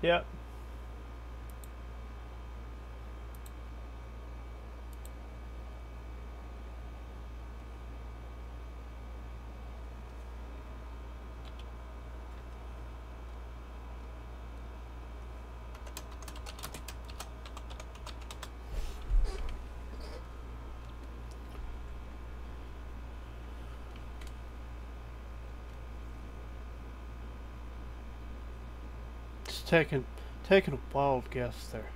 Yeah. Just taking a wild guess there.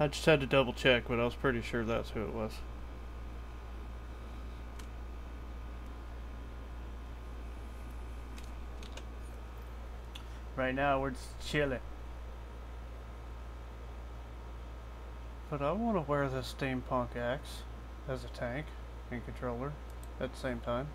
I just had to double check, but I was pretty sure that's who it was. Right now we're just chilling. But I want to wear this steampunk axe as a tank and controller at the same time.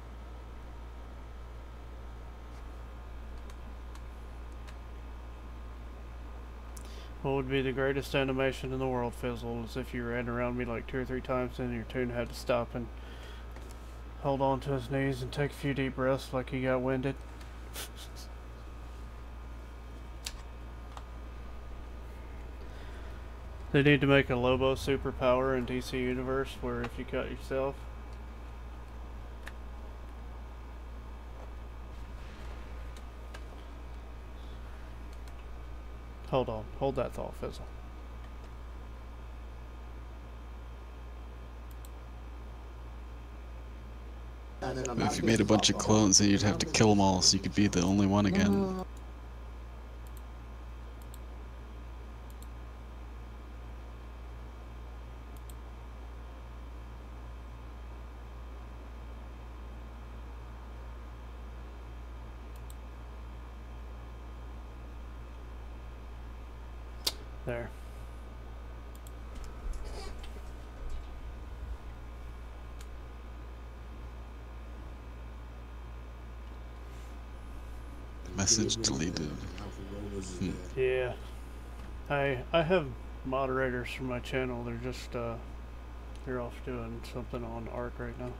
What would be the greatest animation in the world, Fizzle, is if you ran around me like 2 or 3 times and your Toon had to stop and hold on to his knees and take a few deep breaths like he got winded. They need to make a Lobo superpower in DC Universe where if you cut yourself, hold on, hold that thought, Fizzle. If you made a bunch of clones, then you'd have to kill them all so you could be the only one again. There. Message deleted. Yeah. I have moderators for my channel. They're just they're off doing something on Arc right now.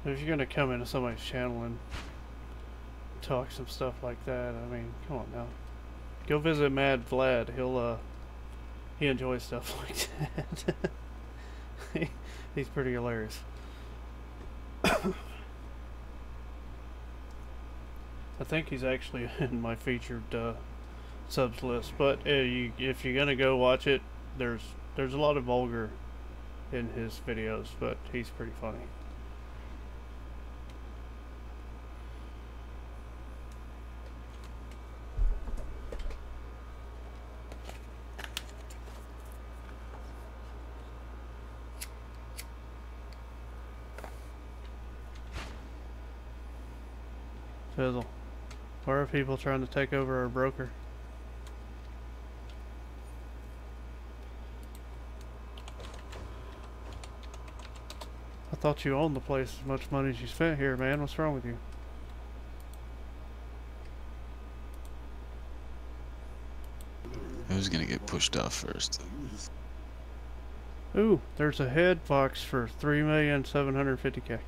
If you're gonna come into somebody's channel and talk some stuff like that, I mean, come on now. Go visit Mad Vlad. He enjoys stuff like that. He's pretty hilarious. I think he's actually in my featured subs list. But if you're gonna go watch it, there's a lot of vulgar in his videos, but he's pretty funny. Fizzle. Why are people trying to take over our broker? I thought you owned the place as much money as you spent here, man. What's wrong with you? Who's gonna get pushed off first? Ooh, there's a head box for 3,750,000.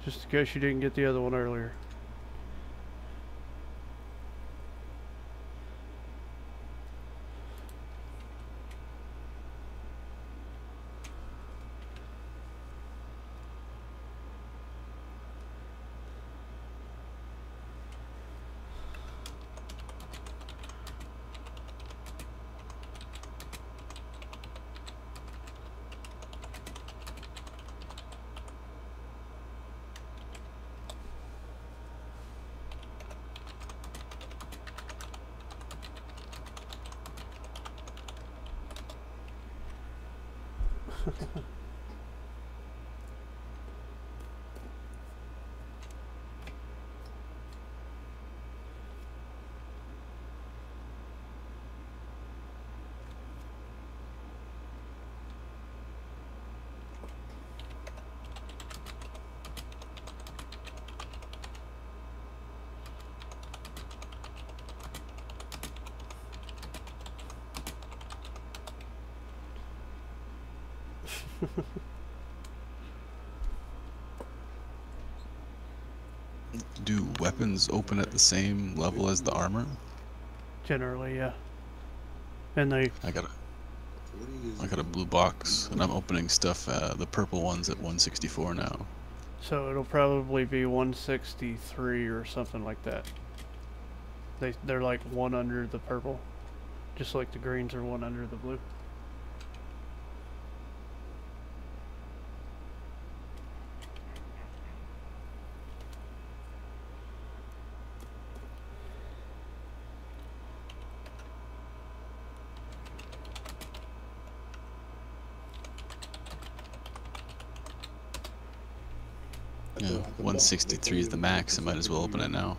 Just in case you didn't get the other one earlier. Do weapons open at the same level as the armor? Generally, yeah. And they... I got a blue box, and I'm opening stuff, the purple ones at 164 now. So it'll probably be 163 or something like that. They're like one under the purple. Just like the greens are one under the blue. Yeah, 163 is the max, I might as well open it now.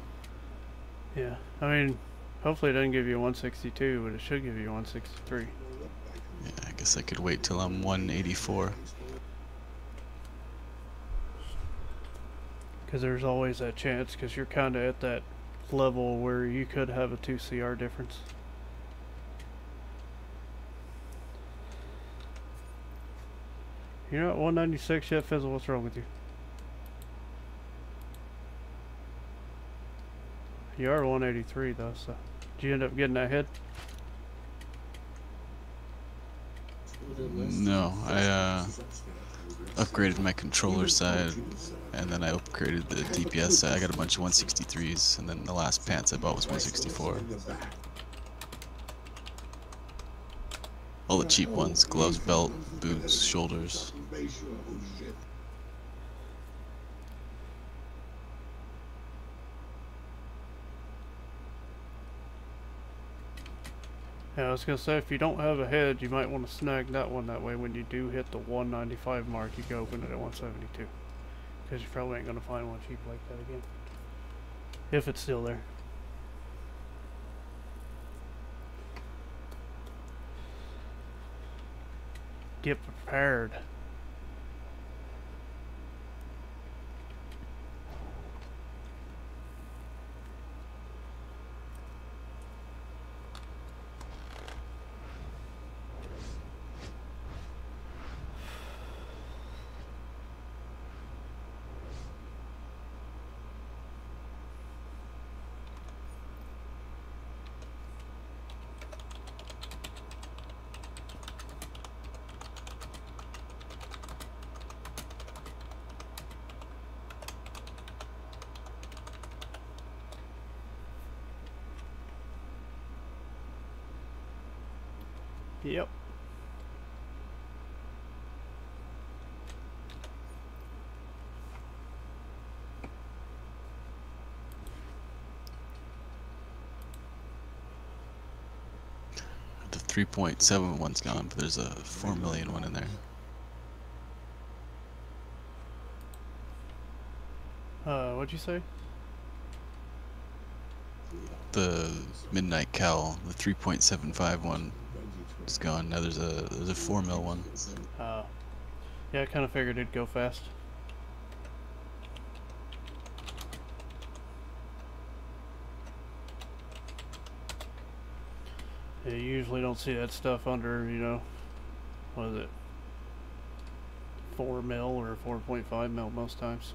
Yeah, I mean, hopefully it doesn't give you 162, but it should give you 163. Yeah, I guess I could wait till I'm 184. Because there's always that chance, because you're kind of at that level where you could have a 2 CR difference. You're not 196 yet, Fizzle. What's wrong with you? You are 183 though, so did you end up getting that head? No, I upgraded my controller side, and then I upgraded the DPS side. I got a bunch of 163s, and then the last pants I bought was 164. All the cheap ones: gloves, belt, boots, shoulders. Yeah, I was gonna say, if you don't have a head, you might want to snag that one. That way, when you do hit the 195 mark, you can open it at 172. Because you probably ain't gonna find one cheap like that again. If it's still there. Get prepared. Yep. The 3.7 one's gone, but there's a 4 million one in there. What'd you say? The Mid-Nite Cowl, the 3.75 one is gone. Now there's a 4 mil one. Yeah, I kind of figured it'd go fast. Yeah, you usually don't see that stuff under, you know, what is it, 4 mil or 4.5 mil most times.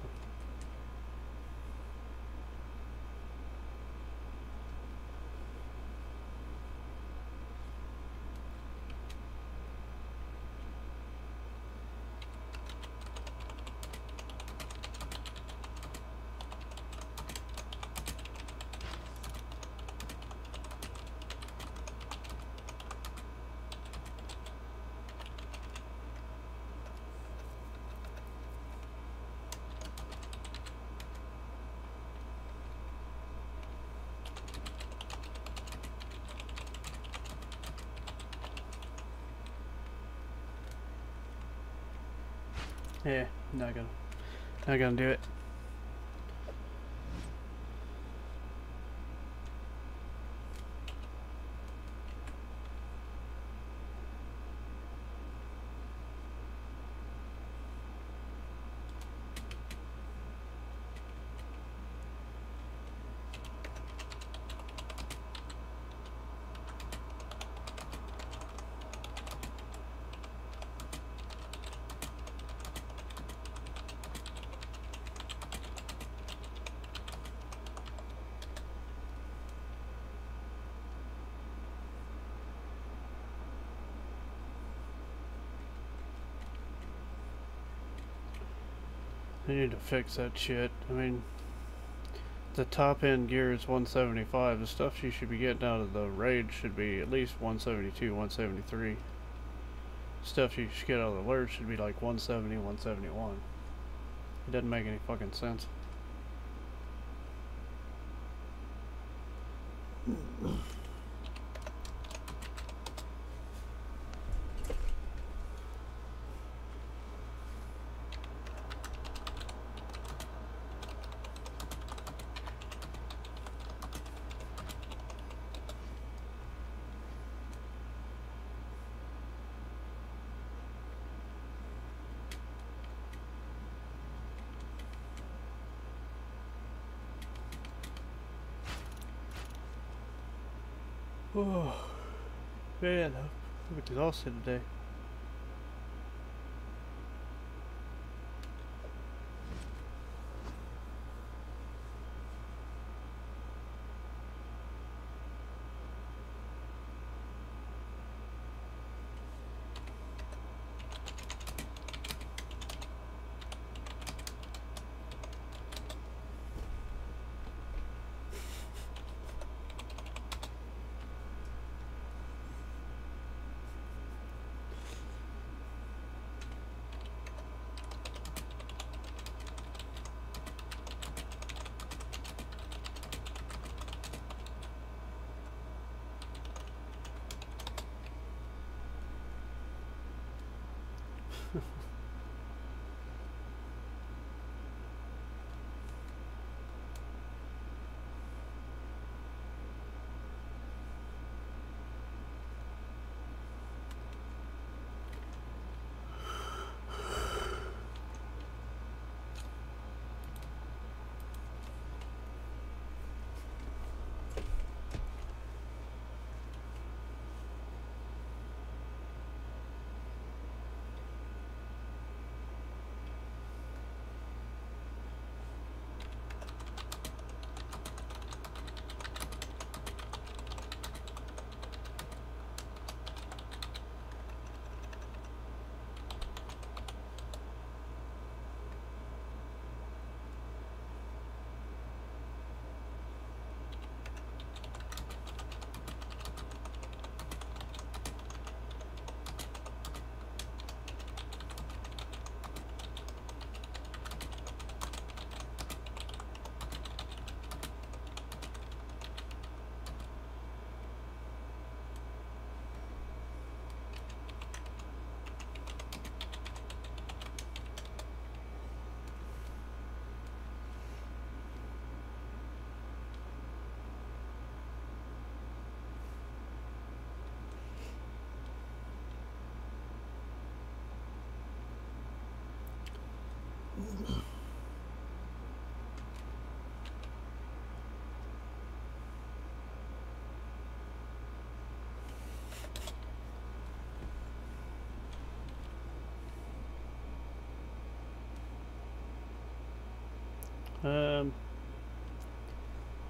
Yeah, not gonna do it. They need to fix that shit. I mean, the top end gear is 175. The stuff you should be getting out of the raid should be at least 172, 173. Stuff you should get out of the alert should be like 170, 171. It doesn't make any fucking sense. Oh, man, I'm exhausted today.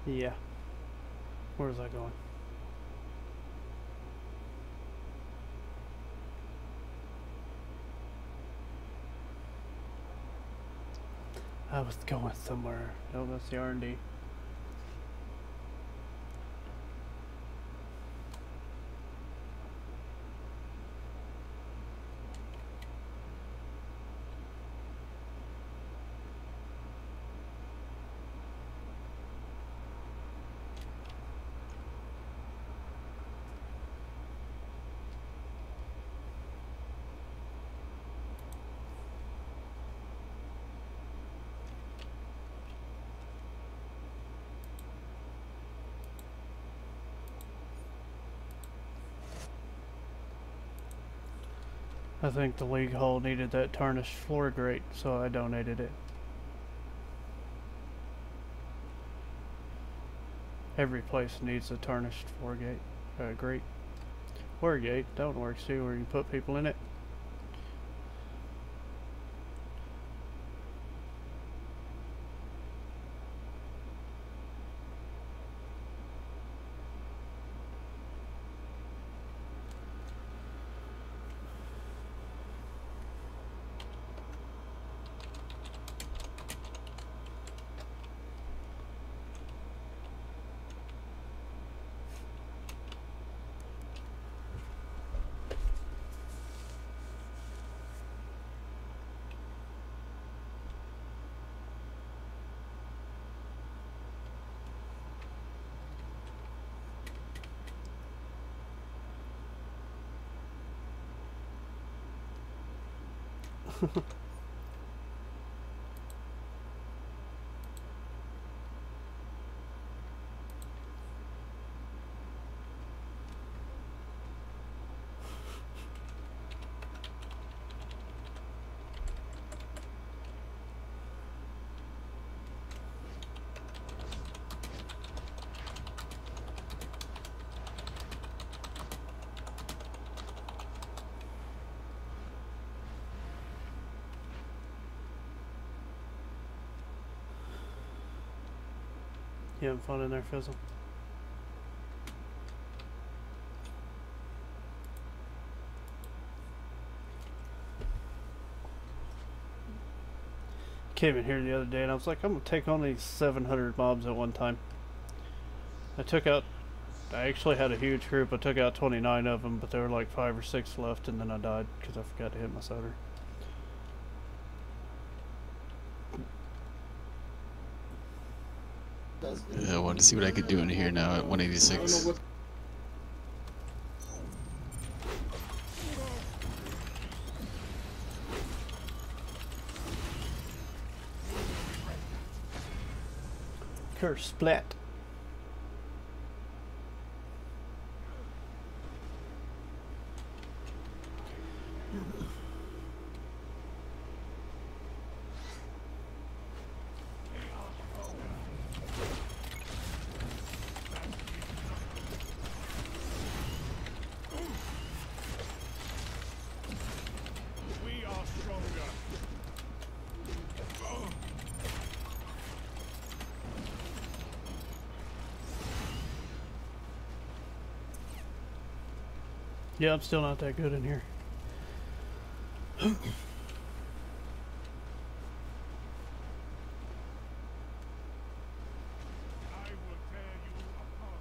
Yeah. Where was I going? I was going somewhere. Oh, that's the R&D. I think the league hall needed that tarnished floor grate, so I donated it. Every place needs a tarnished floor grate. Floor gate, that one works too, where you put people in it. You having fun in there, Fizzle? Came in here the other day and I was like, I'm gonna take on these 700 mobs at one time. I actually had a huge group. I took out 29 of them, but there were like 5 or 6 left, and then I died because I forgot to hit my solder. I wanted to see what I could do in here now at 186. Her splat. We are stronger. Yeah, I'm still not that good in here. I will tear you apart.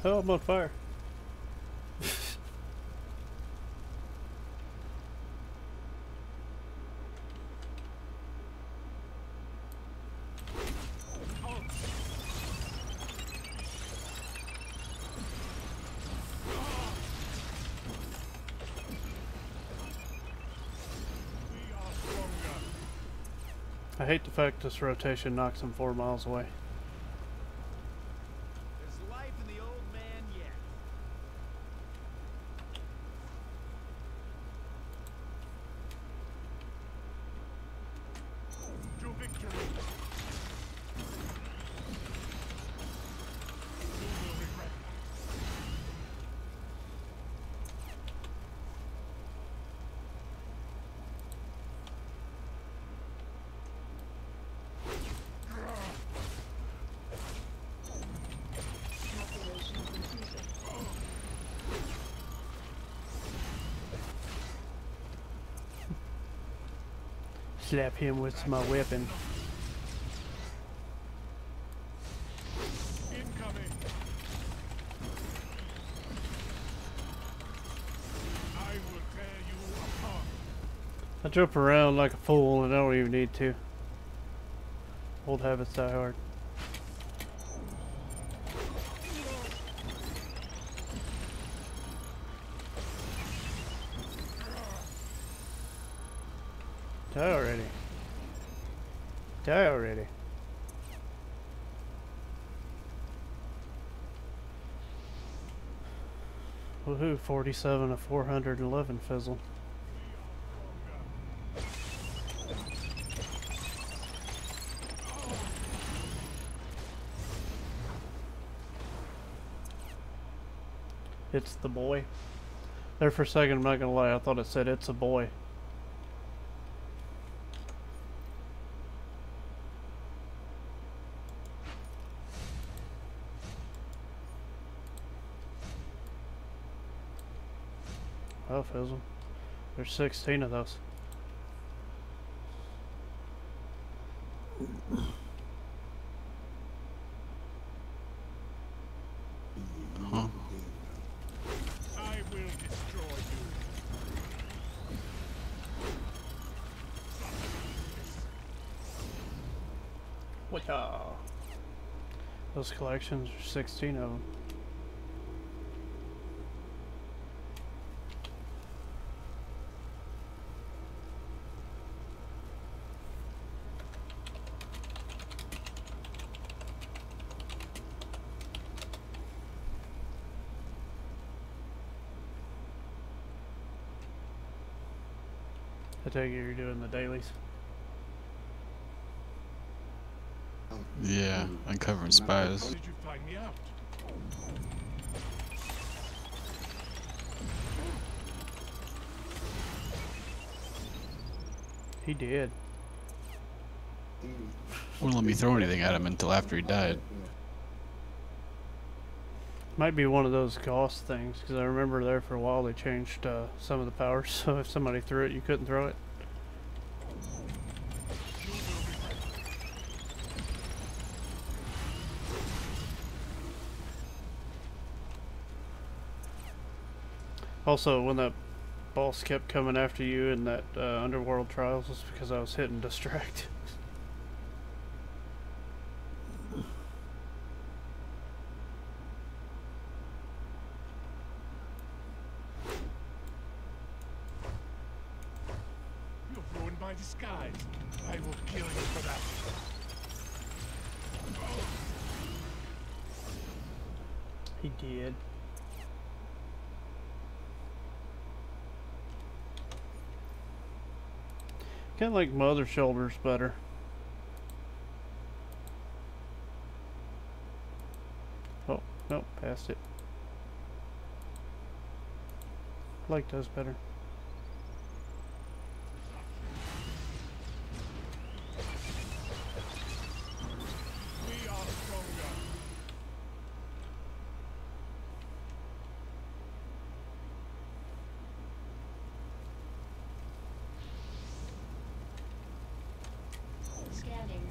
Oh, I'm on fire. I hate the fact this rotation knocks him 4 miles away. There's life in the old man yet. To victory. You will regret it. Slap him with my weapon. Incoming. I will tear you apart. I jump around like a fool and I don't even need to. Old habits die hard. Die already. Die already. Woohoo, 47 of 411 fizzle. It's the boy. There for a second, I'm not gonna lie, I thought it said it's a boy. Oh, fizzle. There's 16 of those. Huh. I will destroy you. Whatcha? Those collections are 16 of them. I take it you're doing the dailies. Yeah, uncovering spies. How did you find me out? He did. Wouldn't let me throw anything at him until after he died. Might be one of those ghost things, because I remember there for a while they changed some of the powers, so if somebody threw it, you couldn't throw it. Also, when that boss kept coming after you in that Underworld Trials was because I was hitting distract. You've ruined my disguise. I will kill you for that. He did. Kinda like Mother Shoulders better. Oh, nope, passed it. Like does better. We are stronger. Scanning.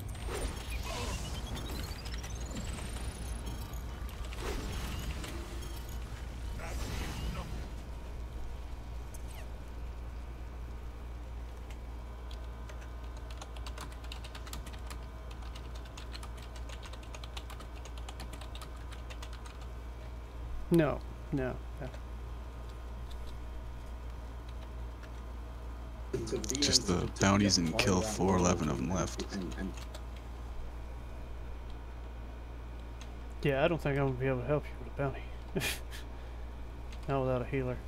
That is nothing. No, no, no. Just the bounties and kill 411 of them left. Yeah, I don't think I'm gonna be able to help you with a bounty. Not without a healer.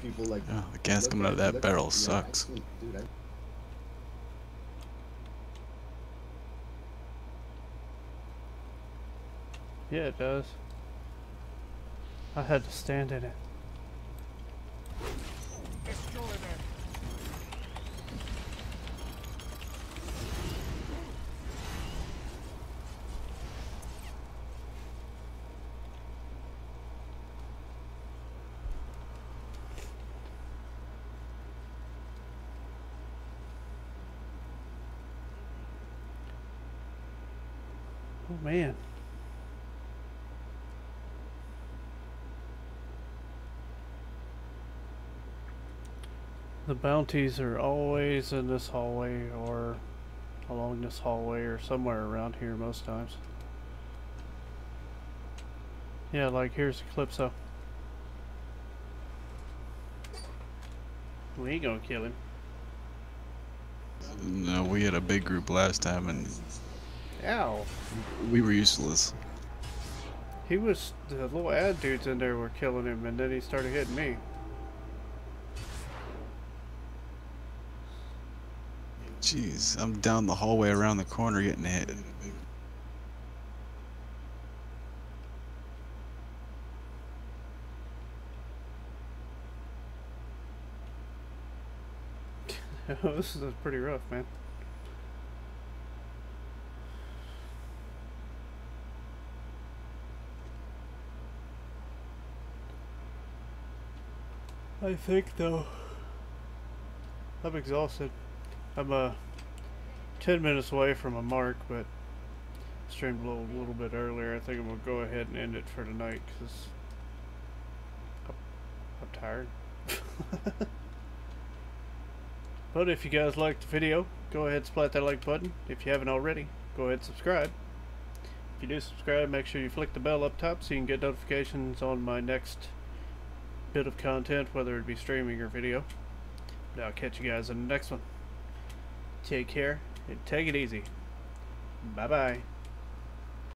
People like, Oh, the gas coming out of that barrel sucks. Dude, Yeah, it does. I had to stand in it. Destroy them. Oh man. The bounties are always in this hallway or along this hallway or somewhere around here most times. Yeah, like here's Eclipso. We ain't gonna kill him. No, we had a big group last time and Ow! we were useless. He was, the little ad dudes in there were killing him and then he started hitting me. Jeez, I'm down the hallway around the corner getting hit. This is pretty rough, man. I think though, I'm exhausted. I'm 10 minutes away from a mark, but streamed a little bit earlier. I think I'm gonna go ahead and end it for tonight because I'm tired. But if you guys liked the video, go ahead and splat that like button. If you haven't already, go ahead and subscribe. If you do subscribe, make sure you flick the bell up top so you can get notifications on my next bit of content, whether it be streaming or video. But I'll catch you guys in the next one. Take care and take it easy. Bye bye.